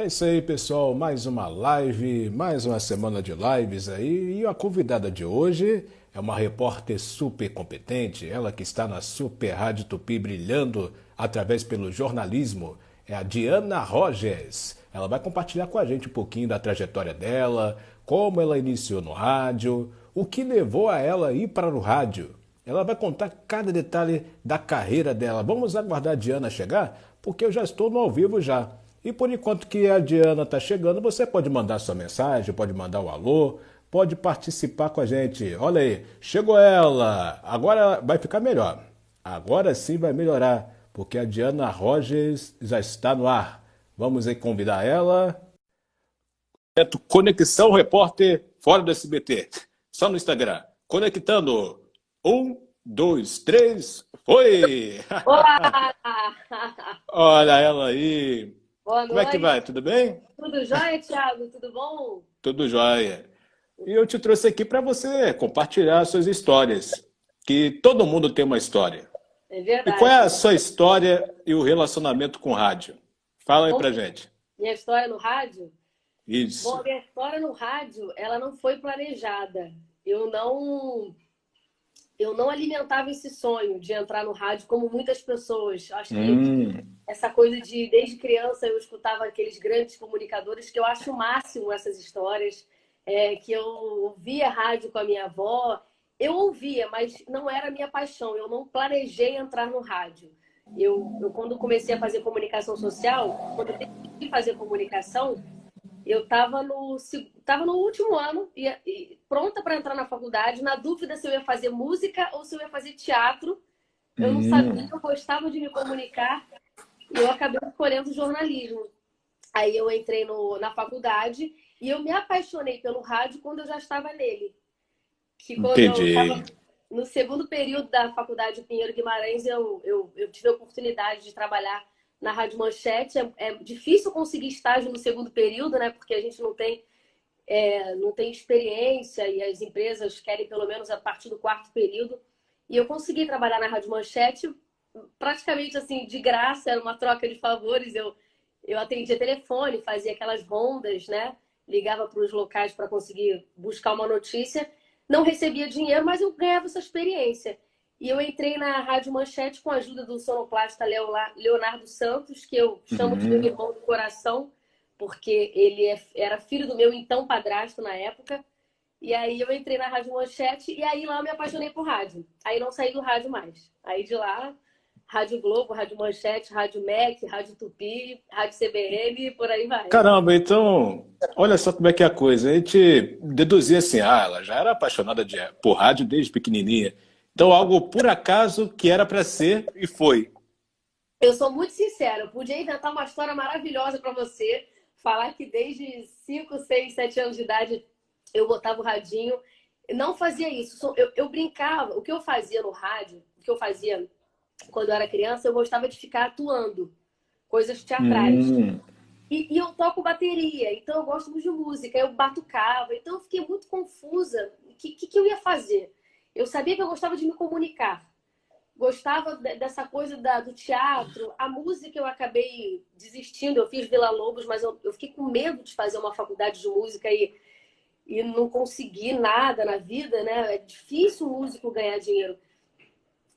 É isso aí, pessoal. Mais uma live, mais uma semana de lives aí. E a convidada de hoje é uma repórter super competente, ela que está na Super Rádio Tupi brilhando através pelo jornalismo. É a Diana Rogers. Ela vai compartilhar com a gente um pouquinho da trajetória dela, como ela iniciou no rádio, o que levou a ela a ir para o rádio. Ela vai contar cada detalhe da carreira dela. Vamos aguardar a Diana chegar, porque eu já estou no ao vivo já. E por enquanto que a Diana está chegando, você pode mandar sua mensagem, pode mandar um alô, pode participar com a gente. Olha aí, chegou ela. Agora vai ficar melhor. Agora sim vai melhorar, porque a Diana Rogers já está no ar. Vamos aí convidar ela. Conexão Repórter fora do SBT. Só no Instagram. Conectando. Um, dois, três, foi! Olá! Olha ela aí. Boa Como é que vai? noite. Tudo bem? Tudo jóia, Thiago? Tudo bom? Tudo jóia. E eu te trouxe aqui para você compartilhar suas histórias. Que todo mundo tem uma história. É E qual é verdade. a sua história e o relacionamento com o rádio? Fala aí Bom, pra gente. minha história no rádio? Bom, a Isso. minha história no rádio, ela não foi planejada. Eu não alimentava esse sonho de entrar no rádio como muitas pessoas. Acho que Hum, essa coisa de, desde criança, eu escutava aqueles grandes comunicadores, que eu acho o máximo essas histórias, que eu ouvia rádio com a minha avó. Eu ouvia, mas não era a minha paixão. Eu não planejei entrar no rádio. Quando comecei a fazer comunicação social, quando eu decidi fazer comunicação, eu tava no último ano e pronta para entrar na faculdade, na dúvida se eu ia fazer música ou se eu ia fazer teatro. Eu não sabia, hum, eu gostava de me comunicar e eu acabei escolhendo jornalismo. Aí eu entrei na faculdade e eu me apaixonei pelo rádio quando eu já estava nele. Que quando eu entendi. estava no segundo período da faculdade Pinheiro Guimarães, eu tive a oportunidade de trabalhar na Rádio Manchete. É difícil conseguir estágio no segundo período, né? Porque a gente não tem experiência e as empresas querem pelo menos a partir do quarto período. E eu consegui trabalhar na Rádio Manchete praticamente assim, de graça, era uma troca de favores. Eu atendia telefone, fazia aquelas rondas, né? Ligava para os locais para conseguir buscar uma notícia. Não recebia dinheiro, mas eu ganhava essa experiência. E eu entrei na Rádio Manchete com a ajuda do sonoplasta Leonardo Santos, que eu chamo de meu Hum, irmão do coração, porque ele era filho do meu então padrasto na época. E aí eu entrei na Rádio Manchete e aí lá eu me apaixonei por rádio. Aí não saí do rádio mais. Aí de lá, Rádio Globo, Rádio Manchete, Rádio MEC, Rádio Tupi, Rádio CBN e por aí vai. caramba, então, olha só como é que é a coisa. A gente deduzia assim, ela já era apaixonada por rádio desde pequenininha. Então, algo por acaso que era para ser e foi. Eu sou muito sincera, eu podia inventar uma história maravilhosa para você, falar que desde 5, 6, 7 anos de idade eu botava o radinho. Não fazia isso, eu brincava. O que eu fazia no rádio, o que eu fazia quando eu era criança, eu gostava de ficar atuando, coisas teatrais. Hum, E eu toco bateria, então eu gosto muito de música, eu batucava, então eu fiquei muito confusa. O que eu ia fazer? Eu sabia que eu gostava de me comunicar, gostava dessa coisa do teatro. A música eu acabei desistindo, eu fiz Vila-Lobos, mas eu fiquei com medo de fazer uma faculdade de música e não consegui nada na vida, né? É difícil o músico ganhar dinheiro.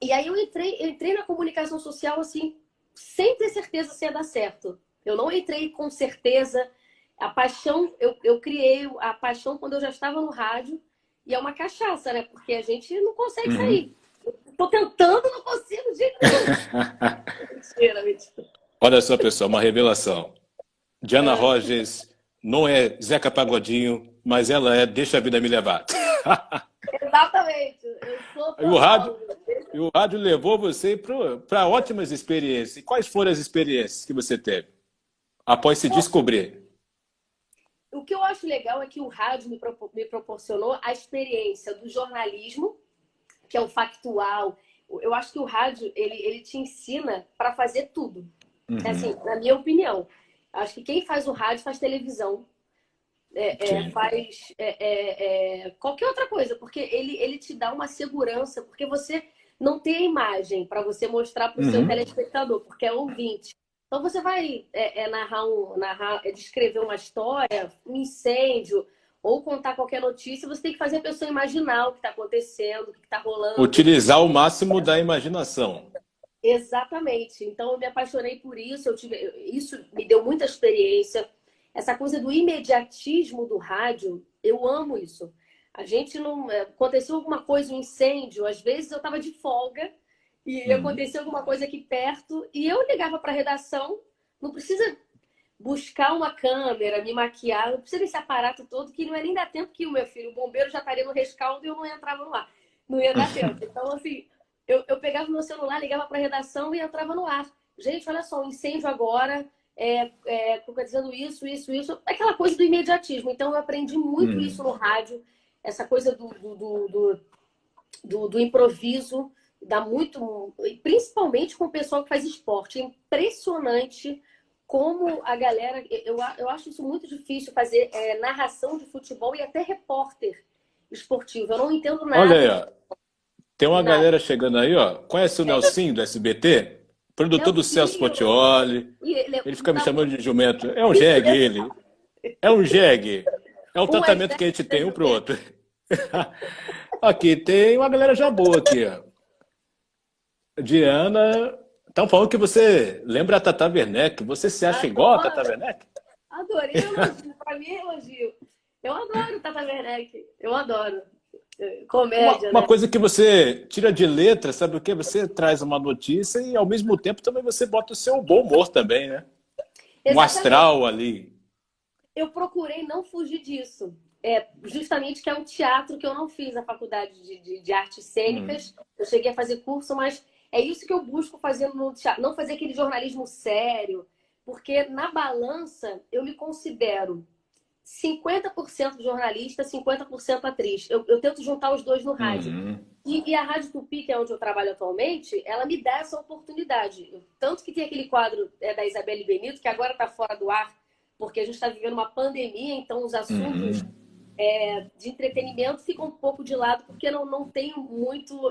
E aí eu entrei na comunicação social assim, sem ter certeza se ia dar certo. Eu não entrei com certeza. A paixão, eu criei a paixão quando eu já estava no rádio. E é uma cachaça, né? Porque a gente não consegue uhum. sair. Tô tentando, não consigo de jeito nenhum. Mentira, mentira. Olha só, pessoal, uma revelação. Diana É, Rogers não é Zeca Pagodinho, mas ela é Deixa a Vida Me Levar. exatamente. Eu sou E o rádio, total. e o rádio levou você para ótimas experiências. E quais foram as experiências que você teve após se descobrir? O que eu acho legal é que o rádio me proporcionou a experiência do jornalismo, que é o factual. Eu acho que o rádio, ele te ensina para fazer tudo. É assim, Uhum, na minha opinião. Acho que quem faz o rádio faz televisão, sim. faz qualquer outra coisa, porque ele te dá uma segurança, porque você não tem a imagem para você mostrar para o seu Uhum, telespectador, porque é ouvinte. Então você vai descrever uma história, um incêndio, ou contar qualquer notícia, você tem que fazer a pessoa imaginar o que está acontecendo, o que está rolando. Utilizar o máximo da imaginação. Exatamente. Então eu me apaixonei por isso, isso me deu muita experiência. Essa coisa do imediatismo do rádio, eu amo isso. A gente não. Aconteceu alguma coisa, um incêndio, às vezes eu estava de folga e aconteceu alguma coisa aqui perto e eu ligava para a redação, não precisa buscar uma câmera, me maquiar, não precisa desse aparato todo que não é nem dar tempo que o meu filho, o bombeiro, já estaria no rescaldo e eu não entrava no ar. Não ia dar tempo. Então, assim, eu pegava o meu celular, ligava para a redação e entrava no ar. Gente, olha só, um incêndio agora, dizendo isso. Aquela coisa do imediatismo. Então, eu aprendi muito isso no rádio, essa coisa do improviso, dá muito, principalmente com o pessoal que faz esporte. É impressionante como a galera... Eu acho isso muito difícil, fazer narração de futebol e até repórter esportivo. Eu não entendo nada. Olha aí, ó. Tem uma Nada. galera chegando aí, ó. Conhece o Nelsinho do SBT? Produtor do Celso Nelsinho. Portiolli. Ele fica me chamando de jumento. É um jegue, ele. É um jegue. É o tratamento que a gente tem um pro outro. Aqui tem uma galera já boa aqui, ó. Diana, estão falando que você lembra a Tata Werneck. Você se acha igual a Tata Werneck? Adorei o elogio. Pra mim é elogio. Eu adoro Tata Werneck. Eu adoro. Comédia, Uma né? coisa que você tira de letra, sabe o quê? Você traz uma notícia e, ao mesmo tempo, também você bota o seu bom humor também, né? Um astral ali. Eu procurei não fugir disso. Justamente que é um teatro que eu não fiz na faculdade de artes cênicas. Eu cheguei a fazer curso, mas é isso que eu busco fazer no teatro. Não fazer aquele jornalismo sério. Porque na balança eu me considero 50% jornalista, 50% atriz. Eu tento juntar os dois no rádio. E a Rádio Tupi, que é onde eu trabalho atualmente, ela me dá essa oportunidade. Tanto que tem aquele quadro da Isabelle Benito, que agora está fora do ar, porque a gente está vivendo uma pandemia, então os assuntos de entretenimento ficam um pouco de lado, porque não tem muito...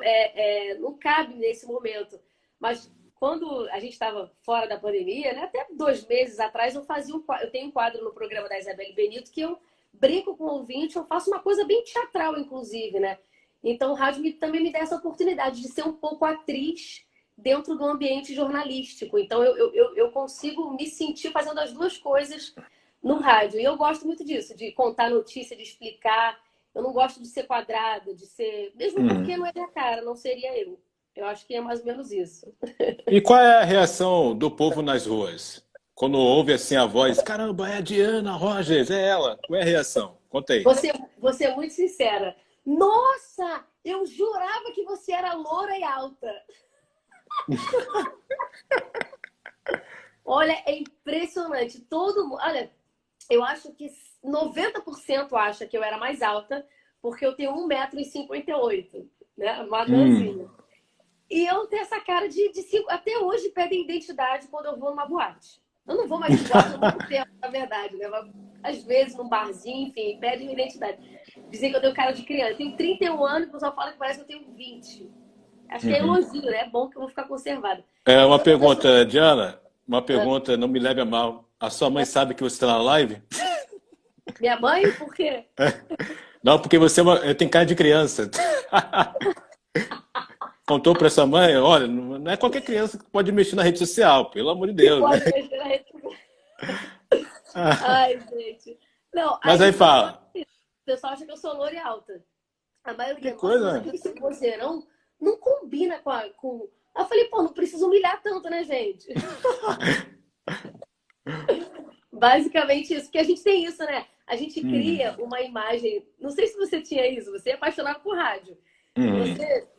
não cabe nesse momento. Mas quando a gente estava fora da pandemia, né, até 2 meses atrás, eu tenho um quadro no programa da Isabelle Benito que eu brinco com o ouvinte, eu faço uma coisa bem teatral, inclusive, né? Então o rádio também me dá essa oportunidade de ser um pouco atriz dentro do ambiente jornalístico. Então eu consigo me sentir fazendo as duas coisas no rádio. E eu gosto muito disso, de contar notícia, de explicar. Eu não gosto de ser quadrada, de ser... Mesmo porque não é minha cara, não seria eu. Eu acho que é mais ou menos isso. E qual é a reação do povo nas ruas? Quando ouve assim a voz, caramba, é a Diana Rogers, é ela. Qual é a reação? Conta aí. Você é muito sincera. Nossa, eu jurava que você era loura e alta. Olha, é impressionante. Todo mundo... Olha, eu acho que 90% acha que eu era mais alta, porque eu tenho 1,58 m, né? Madanzinha. E eu tenho essa cara de 5... Até hoje pedem identidade quando eu vou numa boate. Eu não vou mais de boate há muito tempo, na verdade, né? Às vezes, num barzinho, enfim, pedem identidade. Dizem que eu tenho cara de criança. Eu tenho 31 anos e o pessoal fala que parece que eu tenho 20. Acho que é elogio, né? É bom que eu vou ficar conservada. Uma pergunta, Diana. Uma pergunta, não me leve a mal. A sua mãe sabe que você está na live? Minha mãe? Por quê? Não, porque você tem cara de criança. Contou para sua mãe? Olha, não é qualquer criança que pode mexer na rede social, pelo amor de Deus. Pode mexer na rede social. Ai, gente. Não, mas aí fala. O pessoal acha que eu sou loura e alta. A maioria, que coisa, né? Esse vozeirão não combina com... Eu falei, pô, não precisa humilhar tanto, né, gente? Basicamente isso. Porque a gente tem isso, né? A gente cria uma imagem... Não sei se você tinha isso. Você é apaixonado por rádio.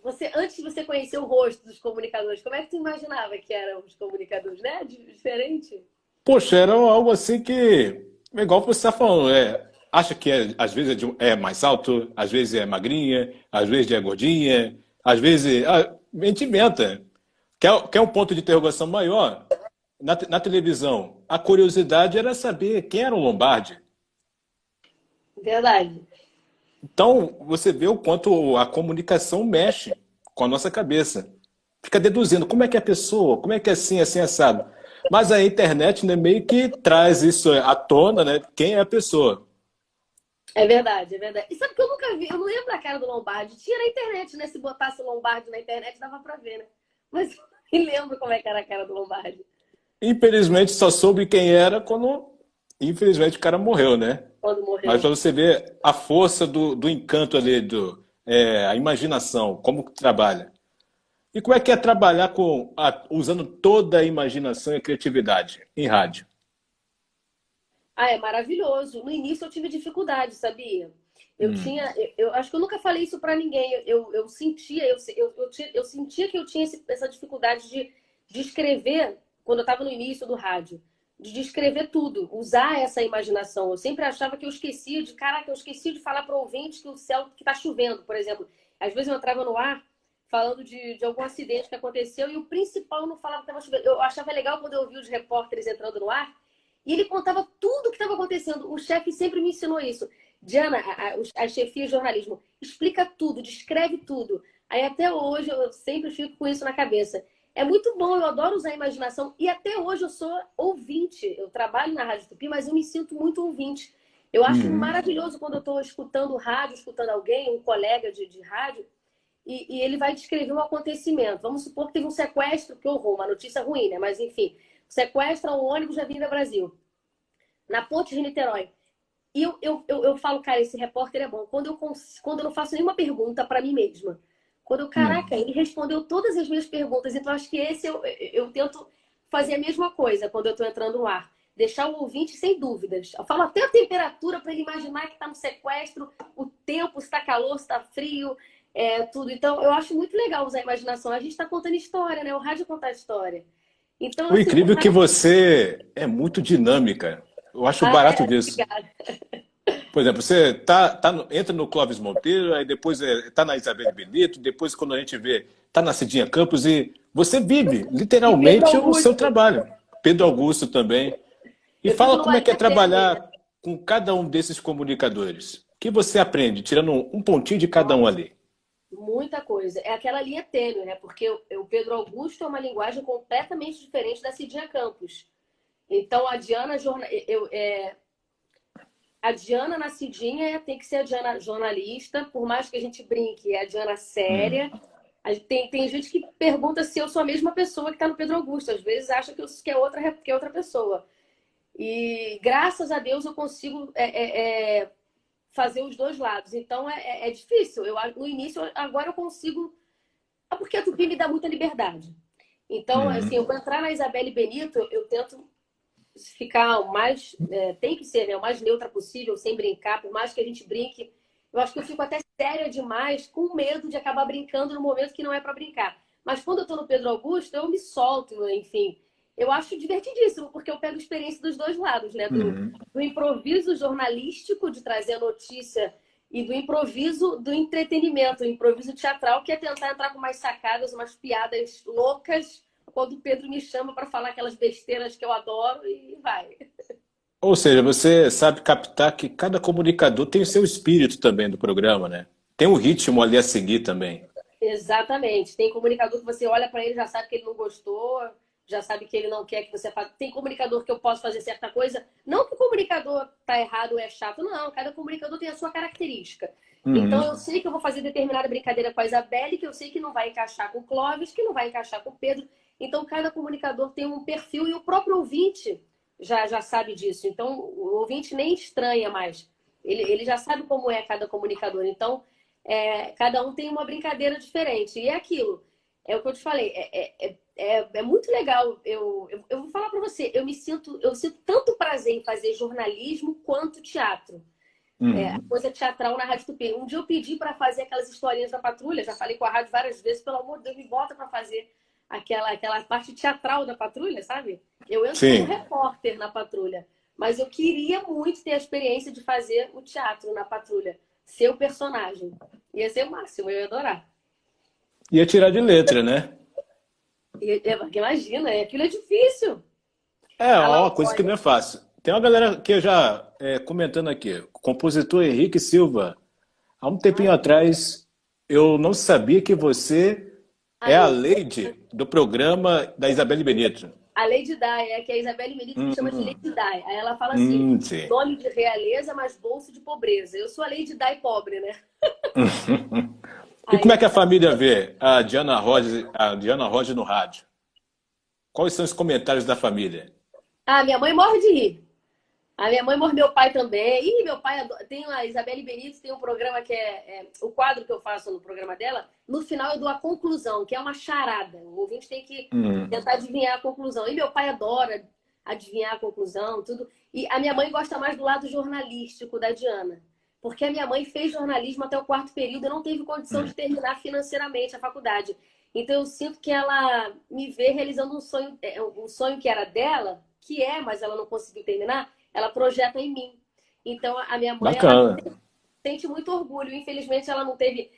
Você, antes de você conhecer o rosto dos comunicadores, como é que tu imaginava que eram os comunicadores, né? Diferente? Poxa, era algo assim que... Igual você está falando, acha que às vezes é mais alto, às vezes é magrinha, às vezes é gordinha, às vezes... a gente inventa. Quer um ponto de interrogação maior? Na televisão, a curiosidade era saber quem era o Lombardi. Verdade. Então, você vê o quanto a comunicação mexe com a nossa cabeça. Fica deduzindo como é que é a pessoa, como é que é assim, assim, assado. Mas a internet, né, meio que traz isso à tona, né? Quem é a pessoa. É verdade, é verdade. E sabe que eu nunca vi, eu não lembro da cara do Lombardi. Tinha na internet, né? Se botasse o Lombardi na internet, dava pra ver, né? Mas eu nem lembro como é que era a cara do Lombardi Infelizmente, só soube quem era quando, infelizmente, o cara morreu, né? quando Mas morreu. para você ver a força do encanto ali, a imaginação, como que trabalha. E como é que é trabalhar usando toda a imaginação e a criatividade em rádio? Ah, é maravilhoso. No início eu tive dificuldade, sabia? Eu acho que eu nunca falei isso pra ninguém. Eu sentia, eu sentia que eu tinha essa dificuldade de escrever quando eu estava no início do rádio, de descrever tudo, usar essa imaginação. Eu sempre achava que eu esquecia caraca, eu esqueci de falar para o ouvinte que o céu que está chovendo, por exemplo. Às vezes eu entrava no ar falando de algum acidente que aconteceu e o principal eu não falava que estava chovendo. Eu achava legal quando eu ouvia os repórteres entrando no ar e ele contava tudo o que estava acontecendo. O chefe sempre me ensinou isso. Diana, a chefia de jornalismo, explica tudo, descreve tudo. Aí até hoje eu sempre fico com isso na cabeça. É muito bom, eu adoro usar a imaginação. E até hoje eu sou ouvinte. Eu trabalho na Rádio Tupi, mas eu me sinto muito ouvinte. Eu acho Uhum. maravilhoso quando eu estou escutando rádio, escutando alguém, um colega de rádio, e ele vai descrever um acontecimento. Vamos supor que teve um sequestro, que horror, uma notícia ruim, né? Mas enfim, sequestra um ônibus da Avenida Brasil, na ponte de Niterói. E eu falo, cara, esse repórter é bom. Quando eu não faço nenhuma pergunta para mim mesma. Caraca, Uhum. ele respondeu todas as minhas perguntas. Então, acho que eu tento fazer a mesma coisa quando eu estou entrando no ar. Deixar o ouvinte sem dúvidas. Eu falo até a temperatura para ele imaginar que está no sequestro, o tempo, se está calor, se está frio, tudo. Então, eu acho muito legal usar a imaginação. A gente está contando história, né? O rádio conta a história. Então, O assim, o incrível é que rádio... você é muito dinâmica. Eu acho Ah, barato é, disso. obrigada. Por exemplo, você entra no Clóvis Monteiro, aí depois tá na Isabel Benito, depois quando a gente vê, tá na Cidinha Campos e você vive E Pedro literalmente o seu Augusto. trabalho. Pedro Augusto também. E Eu fico fala numa como é que é linha tênue, né? trabalhar com cada um desses comunicadores. O que você aprende, tirando um pontinho de cada um Nossa, ali? muita coisa. É aquela linha tênue, né? Porque o Pedro Augusto é uma linguagem completamente diferente da Cidinha Campos. Então, a Diana na Cidinha tem que ser a Diana jornalista, por mais que a gente brinque, é a Diana séria. Tem gente que pergunta se eu sou a mesma pessoa que está no Pedro Augusto. Às vezes acha que é outra pessoa. E graças a Deus eu consigo fazer os dois lados. Então é difícil. No início, agora eu consigo. É porque a Tupi me dá muita liberdade. Então, assim, eu Uhum. vou entrar na Isabelle Benito, eu tento ficar o mais. Tem que ser, né, o mais neutra possível, sem brincar, por mais que a gente brinque. Eu acho que eu fico até séria demais, com medo de acabar brincando no momento que não é para brincar. Mas quando eu tô no Pedro Augusto, eu me solto, enfim. Eu acho divertidíssimo, porque eu pego experiência dos dois lados, né? Uhum. Do improviso jornalístico, de trazer a notícia, e do improviso do entretenimento, o improviso teatral, que é tentar entrar com umas sacadas, umas piadas loucas, quando o Pedro me chama para falar aquelas besteiras que eu adoro e vai. Ou seja, você sabe captar que cada comunicador tem o seu espírito também do programa, né? Tem um ritmo ali a seguir também. Exatamente. Tem comunicador que você olha para ele já sabe que ele não gostou, já sabe que ele não quer que você faça. Tem comunicador que eu posso fazer certa coisa. Não que o comunicador tá errado ou é chato, não. Cada comunicador tem a sua característica. Então eu Uhum. sei que eu vou fazer determinada brincadeira com a Isabelle, que eu sei que não vai encaixar com o Clóvis, que não vai encaixar com o Pedro. Então cada comunicador tem um perfil e o próprio ouvinte já sabe disso. Então o ouvinte nem estranha mais. Ele já sabe como é cada comunicador. Então cada um tem uma brincadeira diferente. E é aquilo, é o que eu te falei, é muito legal. Eu vou falar para você, eu sinto tanto prazer em fazer jornalismo quanto teatro. A Uhum. coisa teatral na Rádio Tupi. Um dia eu pedi para fazer aquelas historinhas da patrulha, já falei com a rádio várias vezes, pelo amor de Deus, me bota para fazer aquela parte teatral da patrulha, sabe? Eu entro como Sim. repórter na patrulha, mas eu queria muito ter a experiência de fazer o teatro na patrulha, ser o personagem. Ia ser o máximo, eu ia adorar. Ia tirar de letra, né? Porque imagina, aquilo é difícil. É A uma coisa que Laura, não é fácil. Tem uma galera que eu já comentando aqui. O compositor Henrique Silva. Há um tempinho ai, atrás, eu não sabia que você é a ai, Lady do programa da Isabelle Benito. A Lady Di, que a Isabelle Benito me chama de Lady Di. Aí ela fala assim, Sim. nome de realeza, mas bolso de pobreza. Eu sou a Lady Di pobre, né? E como Aí, é que a família vê a Diana Rosa no rádio? Quais são os comentários da família? minha mãe morre de rir. A minha mãe morre, meu pai também. Ih, meu pai tem a Isabelle Benítez, tem um programa que é o quadro que eu faço no programa dela. No final eu dou a conclusão, que é uma charada. O ouvinte tem que tentar adivinhar a conclusão. E meu pai adora adivinhar a conclusão, tudo. E a minha mãe gosta mais do lado jornalístico da Diana. Porque a minha mãe fez jornalismo até o quarto período e não teve condição de terminar financeiramente a faculdade. Então eu sinto que ela me vê realizando um sonho que era dela, que é, mas ela não conseguiu terminar, ela projeta em mim. Então, a minha mãe, ela Bacana. sente muito orgulho. Infelizmente, ela não teve...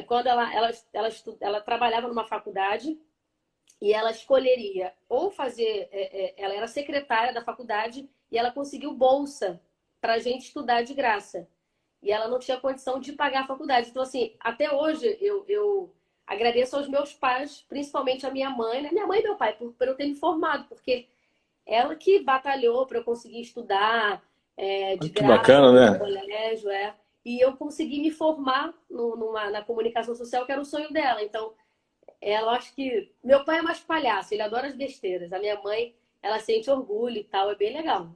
quando ela trabalhava numa faculdade e ela escolheria ou fazer... ela era secretária da faculdade e ela conseguiu bolsa para a gente estudar de graça. E ela não tinha condição de pagar a faculdade. Então, assim, até hoje, eu agradeço aos meus pais, principalmente a minha mãe, né? Minha mãe e meu pai, por eu ter me formado, porque ela que batalhou para eu conseguir estudar de Que graça bacana, no né? colégio, e eu consegui me formar na comunicação social, que era o sonho dela. Então, ela acho que meu pai é mais palhaço, ele adora as besteiras. A minha mãe, ela sente orgulho e tal, é bem legal,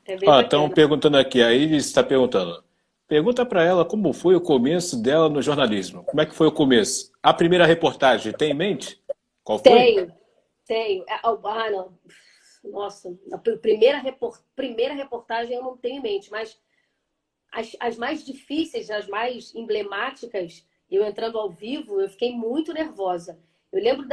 é bem Ó, estão bacana. perguntando aqui, a Iris está perguntando. Pergunta para ela como foi o começo dela no jornalismo. Como é que foi o começo? A primeira reportagem, tem em mente? Qual foi? Tenho, tenho. Não. Nossa, a primeira reportagem eu não tenho em mente, mas as mais difíceis, as mais emblemáticas, eu entrando ao vivo, eu fiquei muito nervosa. Eu lembro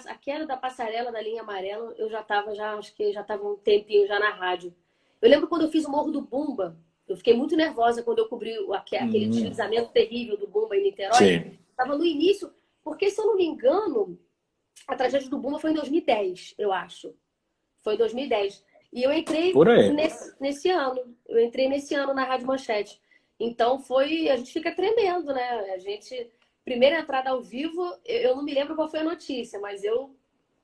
aquela da passarela da linha amarela, eu já estava, acho que já estava um tempinho já na rádio. Eu lembro quando eu fiz o Morro do Bumba, eu fiquei muito nervosa quando eu cobri aquele deslizamento terrível do Bumba em Niterói. Sim. Estava no início, porque se eu não me engano, a tragédia do Bumba foi em 2010, eu acho. Foi em 2010. E eu entrei Por aí. nesse ano. Eu entrei nesse ano na Rádio Manchete. Então foi. A gente fica tremendo, né? A gente. Primeira entrada ao vivo, eu não me lembro qual foi a notícia, mas eu.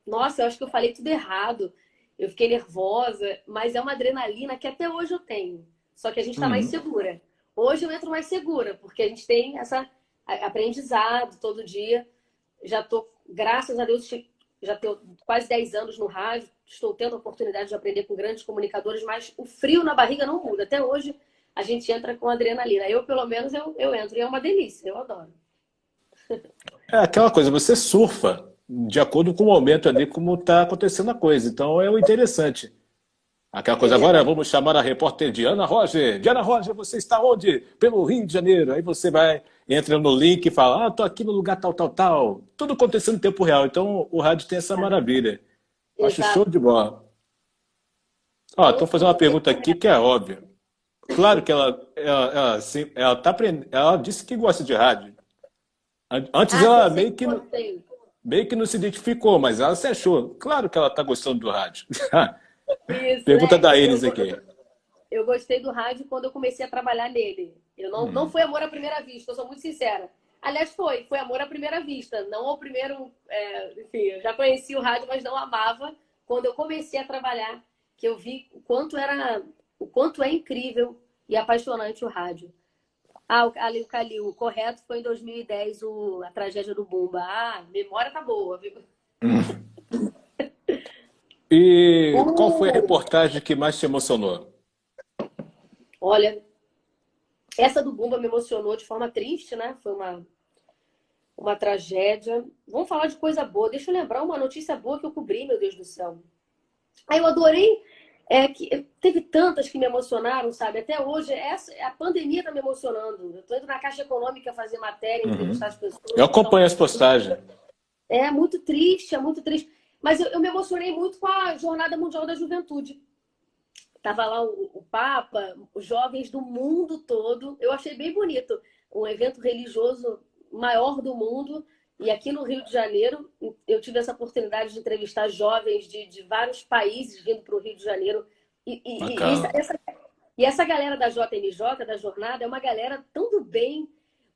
Nossa, eu acho que eu falei tudo errado. Eu fiquei nervosa, mas é uma adrenalina que até hoje eu tenho. Só que a gente está mais segura. Hoje eu entro mais segura, porque a gente tem essa aprendizado todo dia. Já tô, graças a Deus, já tenho quase 10 anos no rádio, estou tendo a oportunidade de aprender com grandes comunicadores, mas o frio na barriga não muda. Até hoje a gente entra com adrenalina. Eu, pelo menos, eu entro e é uma delícia, eu adoro. É aquela coisa, você surfa de acordo com o momento ali, como está acontecendo a coisa. Então é o interessante. Aquela É coisa, agora verdade. vamos chamar a repórter Diana Roger. Diana Roger, você está onde? Pelo Rio de Janeiro. Aí você vai, entra no link e fala, tô aqui no lugar tal, tal, tal. Tudo acontecendo em tempo real. Então o rádio tem essa maravilha. Acho show Exato. de bola. Ó, Então, estou fazendo uma pergunta aqui que é óbvia. Claro que sim, ela disse que gosta de rádio. Antes que eu ela sempre gostei. meio que não se identificou, mas ela se achou. Claro que ela está gostando do rádio. Isso, Pergunta né? da Iris aqui. Eu gostei do rádio quando eu comecei a trabalhar nele. Eu não foi amor à primeira vista, eu sou muito sincera. Aliás, foi amor à primeira vista, não ao primeiro. Enfim, eu já conhecia o rádio, mas não amava. Quando eu comecei a trabalhar, que eu vi o quanto é incrível e apaixonante o rádio. Ali o Calil, o correto foi em 2010 a tragédia do Bumba. Memória tá boa, viu? E qual foi a Uh, reportagem que mais te emocionou? Olha, essa do Bumba me emocionou de forma triste, né? Foi uma tragédia. Vamos falar de coisa boa. Deixa eu lembrar uma notícia boa que eu cobri, meu Deus do céu. Aí eu adorei que teve tantas que me emocionaram, sabe? Até hoje, a pandemia tá me emocionando. Eu tô indo na Caixa Econômica fazer matéria, entrevistar as Eu pessoas que estão. acompanho as postagens. É muito triste, é muito triste. Mas eu me emocionei muito com a Jornada Mundial da Juventude. Tava lá o Papa, os jovens do mundo todo. Eu achei bem bonito. Um evento religioso maior do mundo. E aqui no Rio de Janeiro, eu tive essa oportunidade de entrevistar jovens de vários países vindo para o Rio de Janeiro. E Bacana. essa galera da JMJ, da jornada, é uma galera tão do bem,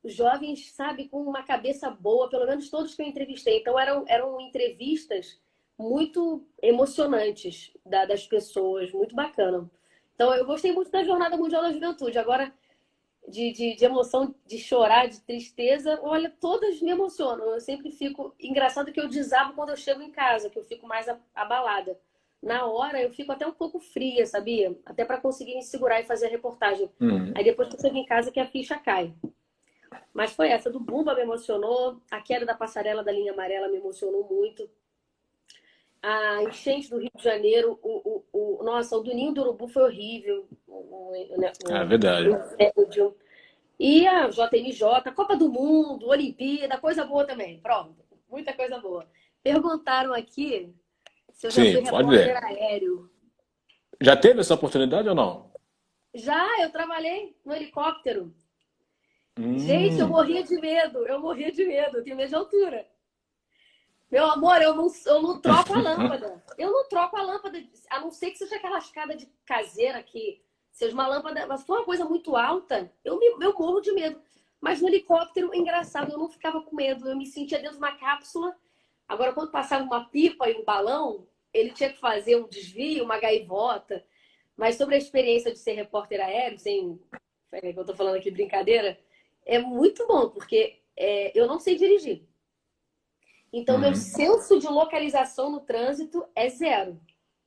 jovens, sabe, com uma cabeça boa, pelo menos todos que eu entrevistei. Então, eram entrevistas muito emocionantes das pessoas, muito bacana. Então, eu gostei muito da Jornada Mundial da Juventude. Agora, de emoção, de chorar, de tristeza, olha, todas me emocionam. Eu sempre fico... Engraçado que eu desabo quando eu chego em casa, que eu fico mais abalada. Na hora, eu fico até um pouco fria, sabia? Até para conseguir me segurar e fazer a reportagem. Aí depois que eu chego em casa, que a ficha cai. Mas foi essa, do Bumba me emocionou, a queda da passarela da linha amarela me emocionou muito. A enchente do Rio de Janeiro, nossa, o do Ninho do Urubu foi horrível. É verdade. E a JMJ, Copa do Mundo, Olimpíada, coisa boa também. Pronto, muita coisa boa. Perguntaram aqui se eu já fui Sim, pode repórter ler. aéreo. Já teve essa oportunidade ou não? Já, eu trabalhei no helicóptero. Gente, Hum. eu morria de medo, eu tenho medo de altura. Meu amor, eu não troco a lâmpada. Eu não troco a lâmpada, a não ser que seja aquela escada de caseira que seja uma lâmpada, mas se for uma coisa muito alta, eu morro de medo. Mas no helicóptero, engraçado, eu não ficava com medo, eu me sentia dentro de uma cápsula. Agora, quando passava uma pipa e um balão, ele tinha que fazer um desvio, uma gaivota. Mas sobre a experiência de ser repórter aéreo, sem, eu tô falando aqui brincadeira, é muito bom, porque eu não sei dirigir. Então, meu Uhum. senso de localização no trânsito é zero.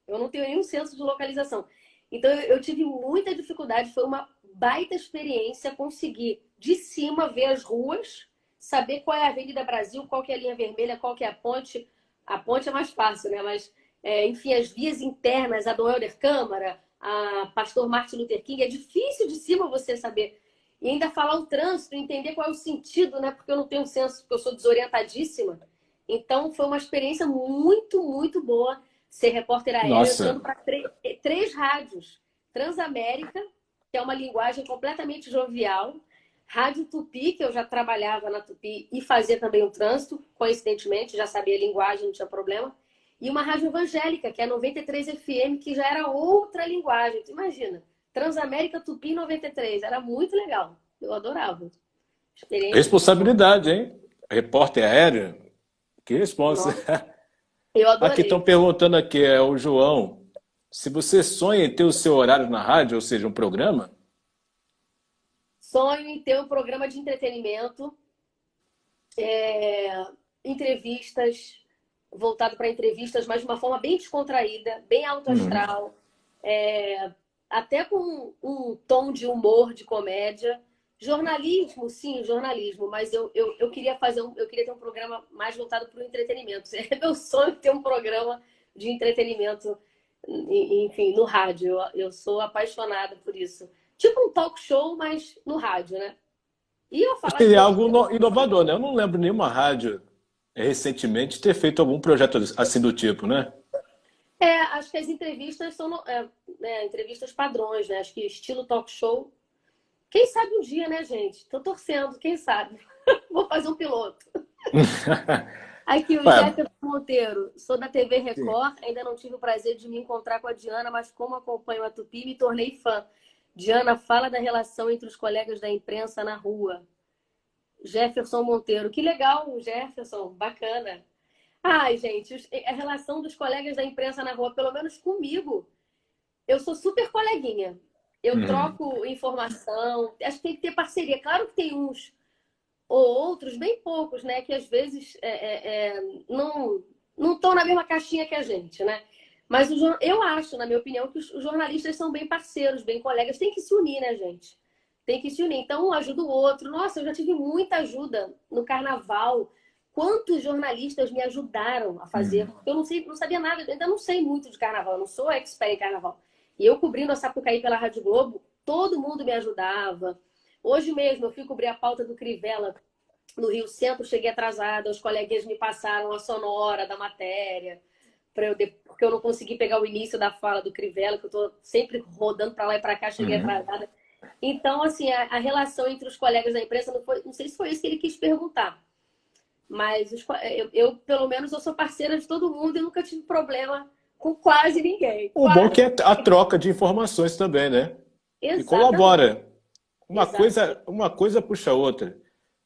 Eu não tenho nenhum senso de localização. Então, eu tive muita dificuldade. Foi uma baita experiência conseguir, de cima, ver as ruas, saber qual é a Avenida Brasil, qual que é a linha vermelha, qual que é a ponte. A ponte é mais fácil, né? Mas, enfim, as vias internas, a Dom Helder Câmara, a Pastor Martin Luther King, é difícil de cima você saber. E ainda falar o trânsito, entender qual é o sentido, né? Porque eu não tenho senso, porque eu sou desorientadíssima. Então, foi uma experiência muito, muito boa ser repórter aéreo, Nossa. entrando para três rádios. Transamérica, que é uma linguagem completamente jovial. Rádio Tupi, que eu já trabalhava na Tupi e fazia também o trânsito, coincidentemente, já sabia a linguagem, não tinha problema. E uma rádio evangélica, que é 93 FM, que já era outra linguagem. Tu imagina, Transamérica, Tupi 93. Era muito legal. Eu adorava. Experiência muito boa. Responsabilidade, hein? Repórter aéreo? Que responsa. Nossa, eu Aqui estão adorei. perguntando aqui, é o João, se você sonha em ter o seu horário na rádio, ou seja, um programa? Sonho em ter um programa de entretenimento, entrevistas, voltado para entrevistas, mas de uma forma bem descontraída, bem alto Uhum. astral, até com um tom de humor, de comédia. Jornalismo, sim, jornalismo, mas eu queria eu queria ter um programa mais voltado para o entretenimento. É meu sonho ter um programa de entretenimento, enfim, no rádio. Eu sou apaixonada por isso. Tipo um talk show, mas no rádio, né? E eu falar de Seria outros algo temas. inovador, né? Eu não lembro nenhuma rádio recentemente ter feito algum projeto assim do tipo, né? Acho que as entrevistas são entrevistas padrões, né? Acho que estilo talk show. Quem sabe um dia, né, gente? Tô torcendo, quem sabe? Vou fazer um piloto. Aqui, o Ué, Jefferson Monteiro. Sou da TV sim. Record. Ainda não tive o prazer de me encontrar com a Diana, mas como acompanho a Tupi, me tornei fã. Diana fala da relação entre os colegas da imprensa na rua. Jefferson Monteiro. Que legal, Jefferson. Bacana. Ai, gente, a relação dos colegas da imprensa na rua, pelo menos comigo, eu sou super coleguinha. Eu Uhum. troco informação. Acho que tem que ter parceria. Claro que tem uns ou outros, bem poucos, né? Que às vezes não estão na mesma caixinha que a gente, né? Mas eu acho, na minha opinião, que os jornalistas são bem parceiros, bem colegas. Tem que se unir, né, gente? Tem que se unir. Então, um ajuda o outro. Nossa, eu já tive muita ajuda no carnaval. Quantos jornalistas me ajudaram a fazer? Uhum. Porque eu não sei, não sabia nada, eu ainda não sei muito de carnaval, eu não sou expert em carnaval. E eu cobrindo a Sapucaí pela Rádio Globo, todo mundo me ajudava. Hoje mesmo eu fui cobrir a pauta do Crivella no Rio Centro, cheguei atrasada, os coleguinhas me passaram a sonora da matéria, porque eu não consegui pegar o início da fala do Crivella, que eu estou sempre rodando para lá e para cá, cheguei Uhum. atrasada. Então, assim, a relação entre os colegas da imprensa, não sei se foi isso que ele quis perguntar, mas pelo menos, eu sou parceira de todo mundo e nunca tive problema com quase ninguém. O bom é que é a troca de informações também, né? E Exatamente, colabora. exatamente. Uma coisa puxa a outra.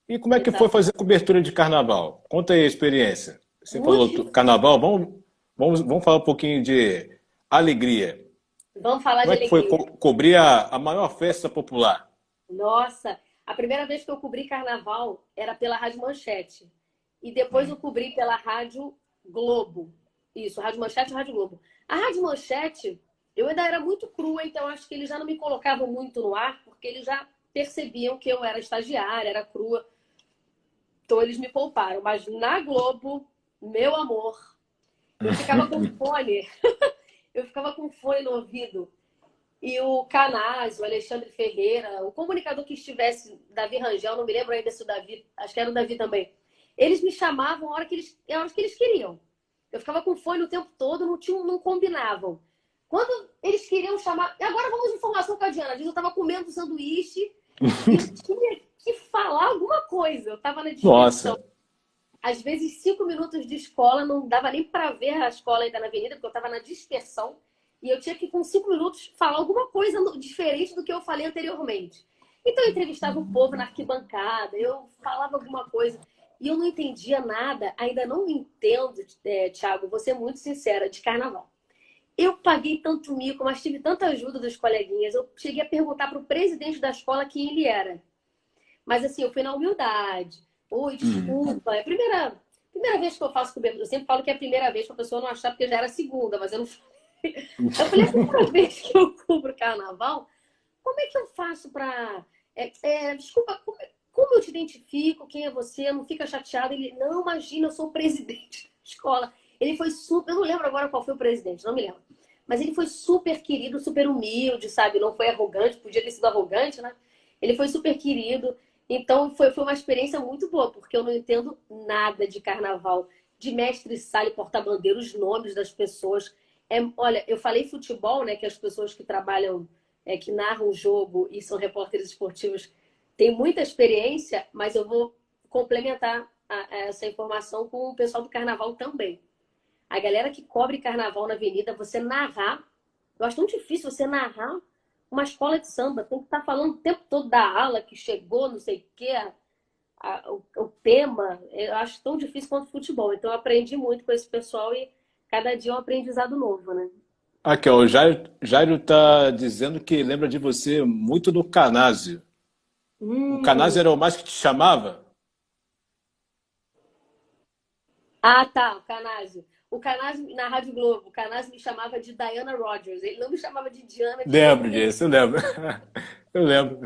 E como é que foi Exato. fazer cobertura de carnaval? Conta aí a experiência. Você Muito falou difícil. carnaval, vamos falar um pouquinho de alegria. Vamos falar Como de é que foi alegria. cobrir a maior festa popular? Nossa, a primeira vez que eu cobri carnaval era pela Rádio Manchete. E depois eu cobri pela Rádio Globo. Isso, Rádio Manchete e Rádio Globo. A Rádio Manchete, eu ainda era muito crua, então acho que eles já não me colocavam muito no ar, porque eles já percebiam que eu era estagiária, era crua. Então eles me pouparam. Mas na Globo, meu amor, eu ficava com fone, eu ficava com fone no ouvido. E o Canaz, o Alexandre Ferreira, o comunicador que estivesse, Davi Rangel, não me lembro ainda se o Davi, acho que era o Davi também. Eles me chamavam a hora que eles queriam. Eu ficava com fone o tempo todo, não combinavam. Quando eles queriam chamar. E agora vamos de informação com a Diana. Diz, eu estava comendo um sanduíche e eu tinha que falar alguma coisa. Eu estava na dispersão. Nossa, Às vezes, 5 minutos de escola, não dava nem para ver a escola ainda na avenida, porque eu estava na dispersão. E eu tinha que, com 5 minutos, falar alguma coisa diferente do que eu falei anteriormente. Então, eu entrevistava o povo na arquibancada, eu falava alguma coisa. E eu não entendia nada, ainda não entendo, Thiago, vou ser muito sincera, de carnaval. Eu paguei tanto mico, mas tive tanta ajuda dos coleguinhas. Eu cheguei a perguntar para o presidente da escola quem ele era. Mas assim, eu fui na humildade. Oi, desculpa. É a primeira vez que eu faço cobertura. Eu sempre falo que é a primeira vez para a pessoa não achar, porque já era a segunda, mas eu não. Eu falei, a primeira vez que eu cubro carnaval, como é que eu faço para. Desculpa, como eu te identifico? Quem é você? Não fica chateado? Ele, não, imagina, eu sou o presidente da escola. Ele foi super. Eu não lembro agora qual foi o presidente, não me lembro. Mas ele foi super querido, super humilde, sabe? Não foi arrogante, podia ter sido arrogante, né? Ele foi super querido. Então foi uma experiência muito boa, porque eu não entendo nada de carnaval, de mestre-sala e porta-bandeira, os nomes das pessoas. Olha, eu falei futebol, né? Que as pessoas que trabalham, que narram o jogo e são repórteres esportivos têm muita experiência, mas eu vou complementar essa informação com o pessoal do carnaval também. A galera que cobre carnaval na avenida, você narrar, eu acho tão difícil você narrar uma escola de samba. Tem que estar falando o tempo todo da ala que chegou, não sei o quê, o tema. Eu acho tão difícil quanto futebol. Então, eu aprendi muito com esse pessoal e cada dia é um aprendizado novo, né? aqui ó, o Jairo tá dizendo que lembra de você muito do Canásio. O Canásio Hum. era o mais que te chamava? Ah, tá, o Canásio. O Canásio na Rádio Globo, o Canásio me chamava de Diana Rogers. Ele não me chamava de Diana de jeito Lembro nenhum. disso, eu lembro. Eu lembro.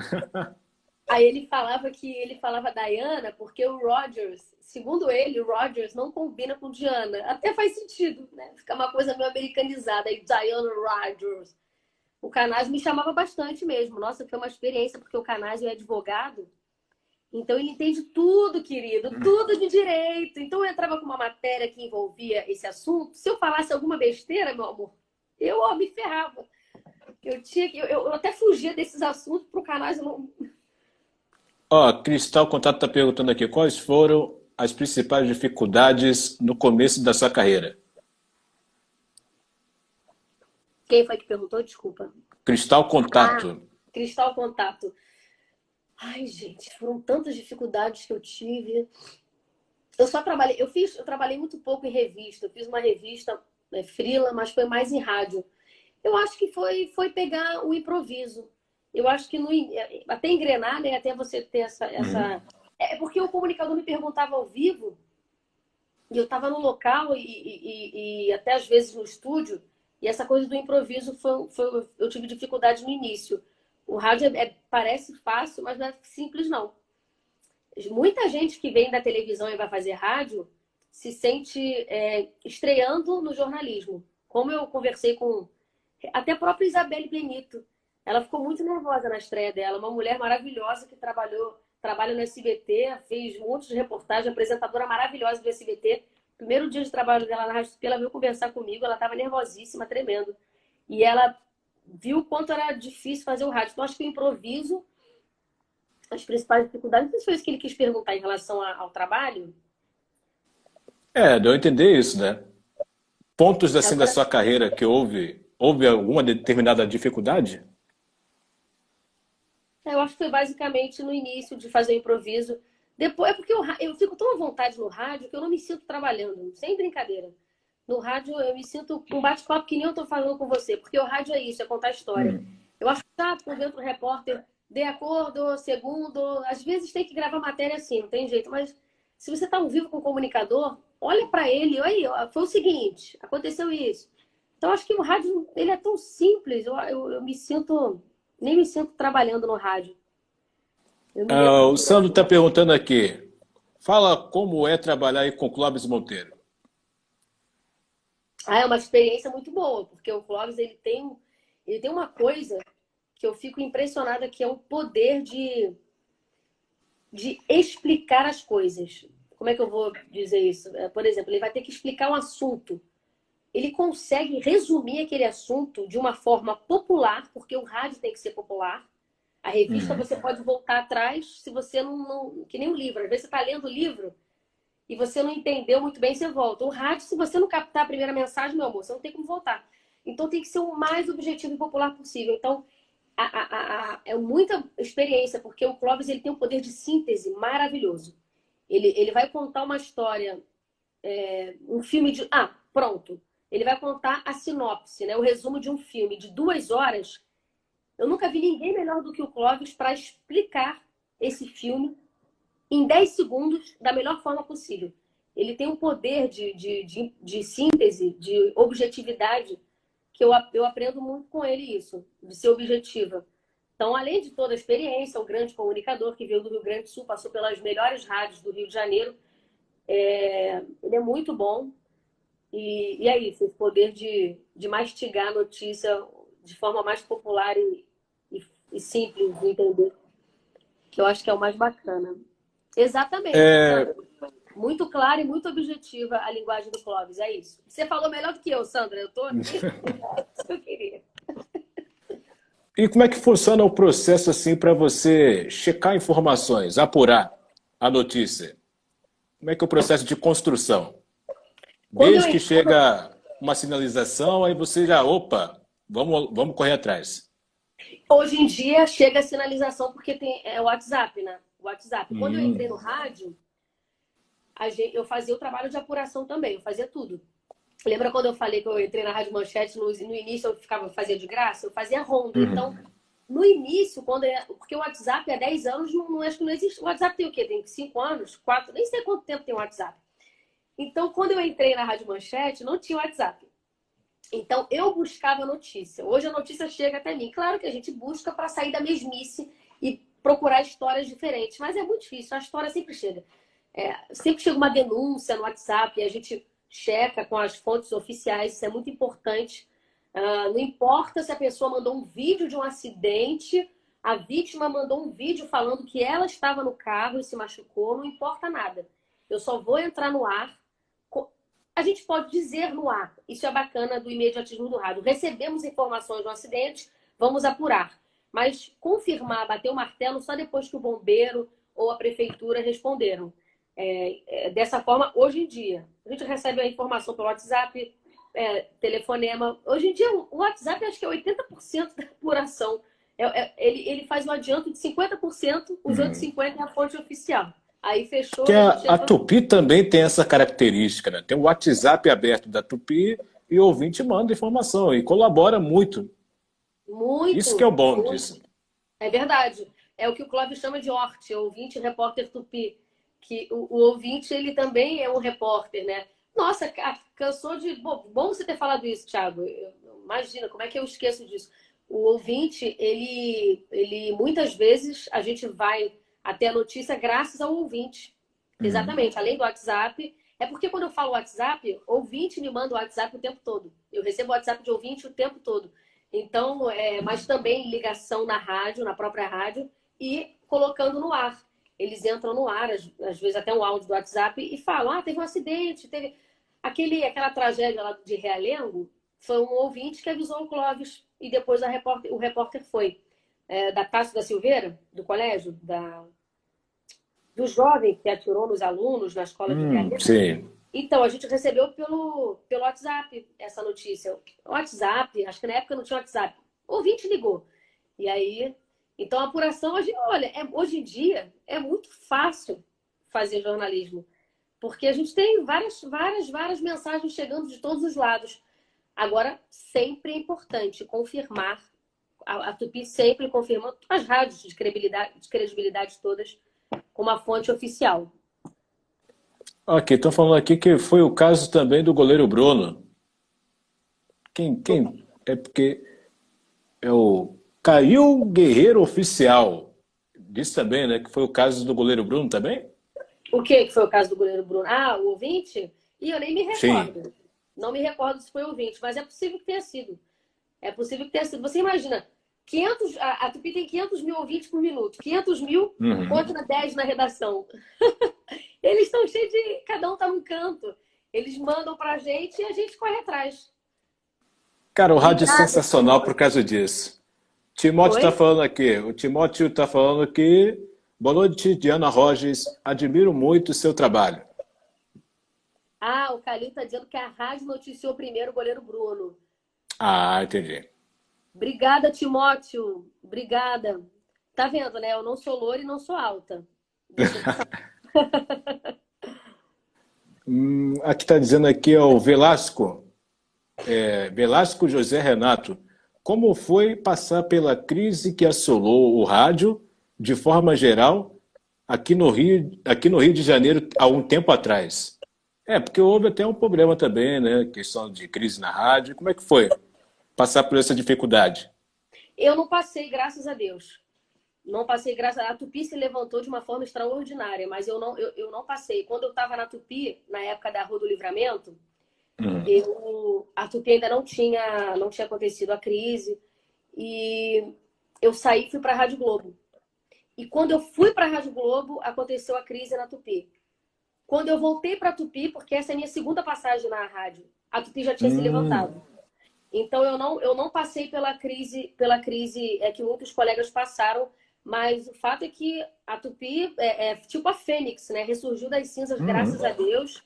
Aí ele falava que ele falava Diana porque o Rogers, segundo ele, o Rogers não combina com Diana. Até faz sentido, né? Fica uma coisa meio americanizada. Aí Diana Rogers. O Canásio me chamava bastante mesmo. Nossa, foi uma experiência, porque o Canásio é advogado. Então ele entende tudo, querido, tudo de direito. Então eu entrava com uma matéria que envolvia esse assunto. Se eu falasse alguma besteira, meu amor, eu me ferrava. Eu tinha que, eu até fugia desses assuntos para o Canásio não. Ó, Cristal Contato está perguntando aqui, quais foram as principais dificuldades no começo da sua carreira? Quem foi que perguntou? Desculpa. Cristal Ah, Contato. Cristal Contato. Ai, gente, foram tantas dificuldades que eu tive. Eu só trabalhei, eu trabalhei muito pouco em revista. Eu fiz uma revista, freela, mas foi mais em rádio. Eu acho que foi pegar o improviso. Eu acho que até engrenar, né? Até você ter essa. É porque o comunicador me perguntava ao vivo, e eu estava no local e até às vezes no estúdio, e essa coisa do improviso eu tive dificuldade no início. O rádio parece fácil, mas não é simples, não. Muita gente que vem da televisão e vai fazer rádio se sente estreando no jornalismo. Como eu conversei com até a própria Isabelle Benito. Ela ficou muito nervosa na estreia dela. Uma mulher maravilhosa que trabalha no SBT, fez um monte de reportagem, apresentadora maravilhosa do SBT. Primeiro dia de trabalho dela na Rádio Tupi, ela veio conversar comigo, ela estava nervosíssima, tremendo. E ela viu o quanto era difícil fazer o rádio. Então, acho que o improviso, as principais dificuldades, não sei se foi isso que ele quis perguntar em relação ao trabalho. É, deu a entender isso, né? Pontos assim da Agora, sua carreira que houve alguma determinada dificuldade? eu acho que foi basicamente no início de fazer o improviso, Depois, é porque eu fico tão à vontade no rádio que eu não me sinto trabalhando, sem brincadeira. No rádio eu me sinto um bate-papo que nem eu tô falando com você, porque o rádio é isso, é contar história. Eu acho chato quando entra um repórter de acordo, segundo, às vezes tem que gravar matéria assim, não tem jeito, mas se você tá ao vivo com o comunicador, olha para ele, aí, foi o seguinte, aconteceu isso. Então acho que o rádio, ele é tão simples, eu me sinto, nem me sinto trabalhando no rádio. Eu me O lembro. Sandro está perguntando aqui. Fala como é trabalhar aí com o Clóvis Monteiro. Ah, é uma experiência muito boa, porque o Clóvis, ele tem uma coisa que eu fico impressionada, que é o poder de explicar as coisas. Como é que eu vou dizer isso? Por exemplo, ele vai ter que explicar um assunto. Ele consegue resumir aquele assunto de uma forma popular, porque o rádio tem que ser popular. A revista você pode voltar atrás se você não que nem um livro. Às vezes você está lendo o livro e você não entendeu muito bem, você volta. O rádio, se você não captar a primeira mensagem, meu amor, você não tem como voltar. Então tem que ser o mais objetivo e popular possível. Então, é muita experiência, porque o Clóvis ele tem um poder de síntese maravilhoso. Ele vai contar uma história, um filme de... Ah, pronto. Ele vai contar a sinopse, né? O resumo de um filme de 2 horas. Eu nunca vi ninguém melhor do que o Clóvis para explicar esse filme em 10 segundos da melhor forma possível. Ele tem um poder de síntese, de objetividade, que eu aprendo muito com ele isso, de ser objetiva. Então, além de toda a experiência, um grande comunicador que veio do Rio Grande do Sul, passou pelas melhores rádios do Rio de Janeiro, ele é muito bom. E é isso, esse poder de mastigar a notícia de forma mais popular e simples de entender, que eu acho que é o mais bacana. Exatamente, Sandra. Muito clara e muito objetiva a linguagem do Clóvis, é isso. Você falou melhor do que eu, Sandra. Eu tô aqui. Isso que eu queria. E como é que funciona o processo assim para você checar informações, apurar a notícia? Como é que é o processo de construção? Quando eu, Desde que chega uma sinalização, aí você já, opa, vamos correr atrás. Hoje em dia chega a sinalização porque tem o WhatsApp, né? O WhatsApp. Quando eu entrei no rádio, eu fazia o trabalho de apuração também, eu fazia tudo. Lembra quando eu falei que eu entrei na Rádio Manchete, no início eu fazia de graça? Eu fazia ronda. Então, no início, porque o WhatsApp há 10 anos, acho que não existe. O WhatsApp tem o quê? Tem 5 anos? 4? Nem sei quanto tempo tem o WhatsApp. Então, quando eu entrei na Rádio Manchete, não tinha WhatsApp. Então, eu buscava notícia. Hoje a notícia chega até mim. Claro que a gente busca para sair da mesmice e procurar histórias diferentes, mas é muito difícil. A história sempre chega. Sempre chega uma denúncia no WhatsApp e a gente checa com as fontes oficiais. Isso é muito importante. Não importa se a pessoa mandou um vídeo de um acidente, a vítima mandou um vídeo falando que ela estava no carro e se machucou, não importa nada. Eu só vou entrar no ar. A gente pode dizer no ar, isso é bacana do imediatismo do rádio. Recebemos informações do acidente, vamos apurar. Mas confirmar, bater o martelo só depois que o bombeiro ou a prefeitura responderam. Dessa forma, hoje em dia, a gente recebe a informação pelo WhatsApp, telefonema. Hoje em dia, o WhatsApp acho que é 80% da apuração. Ele faz um adianto de 50%, os outros 50% é a fonte oficial. Aí fechou. Que a Tupi também tem essa característica, né? Tem o WhatsApp aberto da Tupi e o ouvinte manda informação e colabora muito. Muito. Isso que é o bom muito. disso. É verdade. É o que o Clóvis chama de ORT, ouvinte, repórter Tupi. Que o ouvinte, ele também é um repórter, né? Nossa, cansou de... Bom você ter falado isso, Thiago. Imagina, como é que eu esqueço disso? O ouvinte, ele muitas vezes, a gente vai até a notícia graças ao ouvinte. Exatamente. Além do WhatsApp. É porque quando eu falo WhatsApp, ouvinte me manda o WhatsApp o tempo todo. Eu recebo o WhatsApp de ouvinte o tempo todo. Então, mas também ligação na rádio, na própria rádio, e colocando no ar. Eles entram no ar, às vezes até um áudio do WhatsApp, e falam, teve um acidente, teve aquela tragédia lá de Realengo, foi um ouvinte que avisou o Clóvis, e depois o repórter foi. Da Tasso da Silveira, do colégio, do jovem que atirou nos alunos na escola de Realengo. Sim. Então, a gente recebeu pelo WhatsApp essa notícia. O WhatsApp, acho que na época não tinha WhatsApp. O ouvinte ligou. E aí... Então, a apuração, olha, hoje em dia é muito fácil. fazer jornalismo. Porque a gente tem várias mensagens chegando de todos os lados. Agora, sempre é importante confirmar, a Tupi sempre confirma as rádios de credibilidade todas com uma fonte oficial. Ok, estão falando aqui que foi o caso também do goleiro Bruno. Quem? É porque é o Caio Guerreiro Oficial. Disse também, né, que foi o caso do goleiro Bruno também? O que foi o caso do goleiro Bruno? Ah, o ouvinte? E eu nem me Sim. recordo. Não me recordo se foi o ouvinte, mas é possível que tenha sido. É possível que tenha sido. Você imagina, a Tupi tem 500 mil ouvintes por minuto. 500 mil contra 10 na redação. Eles estão cheios de... Cada um tá num canto. Eles mandam pra gente e a gente corre atrás. Cara, o rádio é Obrigada. sensacional por causa disso. Timóteo está Oi? falando aqui. O Timóteo está falando que... Boa noite, Diana Rogers. Admiro muito o seu trabalho. Ah, o Calil tá dizendo que a rádio noticiou primeiro o goleiro Bruno. Ah, entendi. Obrigada, Timóteo. Obrigada. Tá vendo, né? Eu não sou loura e não sou alta. Aqui está dizendo aqui é o Velasco. Velasco José Renato. Como foi passar pela crise que assolou o rádio, de forma geral, aqui no Rio de Janeiro, há um tempo atrás? Porque houve até um problema também, né? Questão de crise na rádio. Como é que foi passar por essa dificuldade? Eu não passei, graças a Deus. Não passei, graças a Deus. A Tupi se levantou de uma forma extraordinária, mas eu não passei. Quando eu estava na Tupi, na época da Rua do Livramento, a Tupi ainda não tinha acontecido a crise. E eu saí e fui para a Rádio Globo. E quando eu fui para a Rádio Globo, aconteceu a crise na Tupi. Quando eu voltei para a Tupi, porque essa é a minha segunda passagem na rádio, a Tupi já tinha se levantado. Então eu não passei pela crise que muitos colegas passaram, mas o fato é que a Tupi é tipo a Fênix, né? Ressurgiu das cinzas, graças a Deus,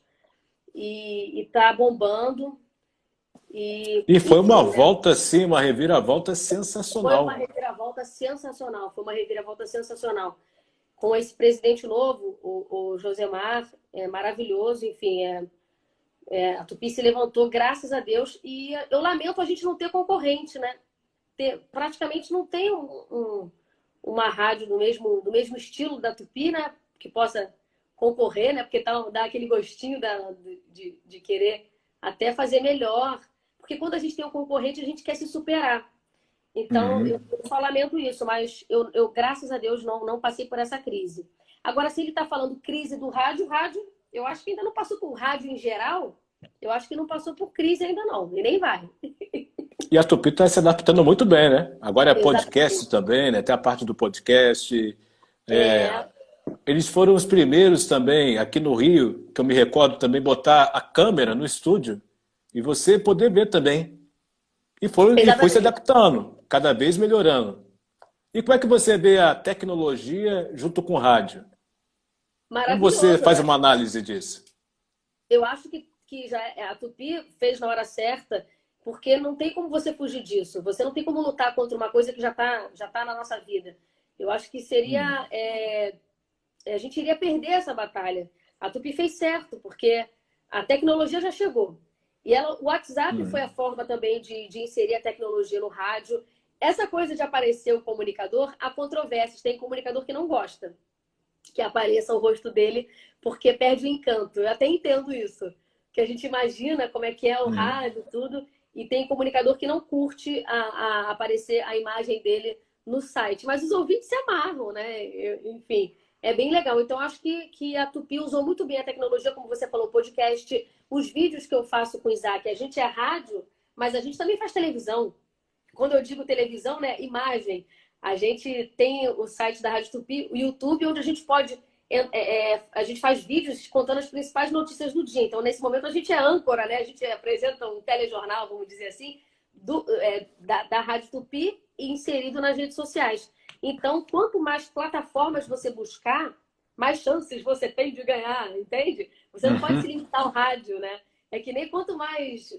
e tá bombando. E foi Enfim, uma né? volta, assim, uma reviravolta Foi sensacional. uma reviravolta sensacional, foi uma reviravolta sensacional. Com esse presidente novo, o Josemar, é maravilhoso, enfim, a Tupi se levantou, graças a Deus, e eu lamento a gente não ter concorrente, né? Praticamente não tem uma rádio do mesmo estilo da Tupi, né? Que possa concorrer, né? Porque dá aquele gostinho de querer até fazer melhor. Porque quando a gente tem um concorrente, a gente quer se superar. Então, eu só lamento isso, mas eu graças a Deus, não passei por essa crise. Agora, se ele está falando crise do rádio, eu acho que ainda não passou por rádio em geral, eu acho que não passou por crise ainda não, e nem vai. E a Tupi está se adaptando muito bem, né? Agora é podcast Exatamente. também, né? Tem a parte do podcast. É, Eles foram os primeiros também, aqui no Rio, que eu me recordo também, botar a câmera no estúdio e você poder ver também. E foi se exatamente. adaptando, cada vez melhorando. E como é que você vê a tecnologia junto com o rádio? Como você Maravilhoso, faz né? uma análise disso? Eu acho que já a Tupi fez na hora certa, porque não tem como você fugir disso. Você não tem como lutar contra uma coisa que já tá na nossa vida. Eu acho que seria a gente iria perder essa batalha. A Tupi fez certo, porque a tecnologia já chegou. E o WhatsApp foi a forma também de inserir a tecnologia no rádio. Essa coisa de aparecer o comunicador, há controvérsias. Tem comunicador que não gosta que apareça o rosto dele, porque perde o encanto. Eu até entendo isso. Que a gente imagina como é que é o rádio, tudo, e tem comunicador que não curte a aparecer a imagem dele no site. Mas os ouvintes se amarram, né? Enfim, é bem legal. Então, acho que a Tupi usou muito bem a tecnologia, como você falou, podcast, os vídeos que eu faço com o Isaac. A gente é rádio, mas a gente também faz televisão. Quando eu digo televisão, né? Imagem. A gente tem o site da Rádio Tupi, o YouTube, onde a gente pode... a gente faz vídeos contando as principais notícias do dia. Então, nesse momento, a gente é âncora, né? A gente apresenta um telejornal, vamos dizer assim, da Rádio Tupi e inserido nas redes sociais. Então, quanto mais plataformas você buscar, mais chances você tem de ganhar, entende? Você não pode se limitar ao rádio, né? É que nem quanto mais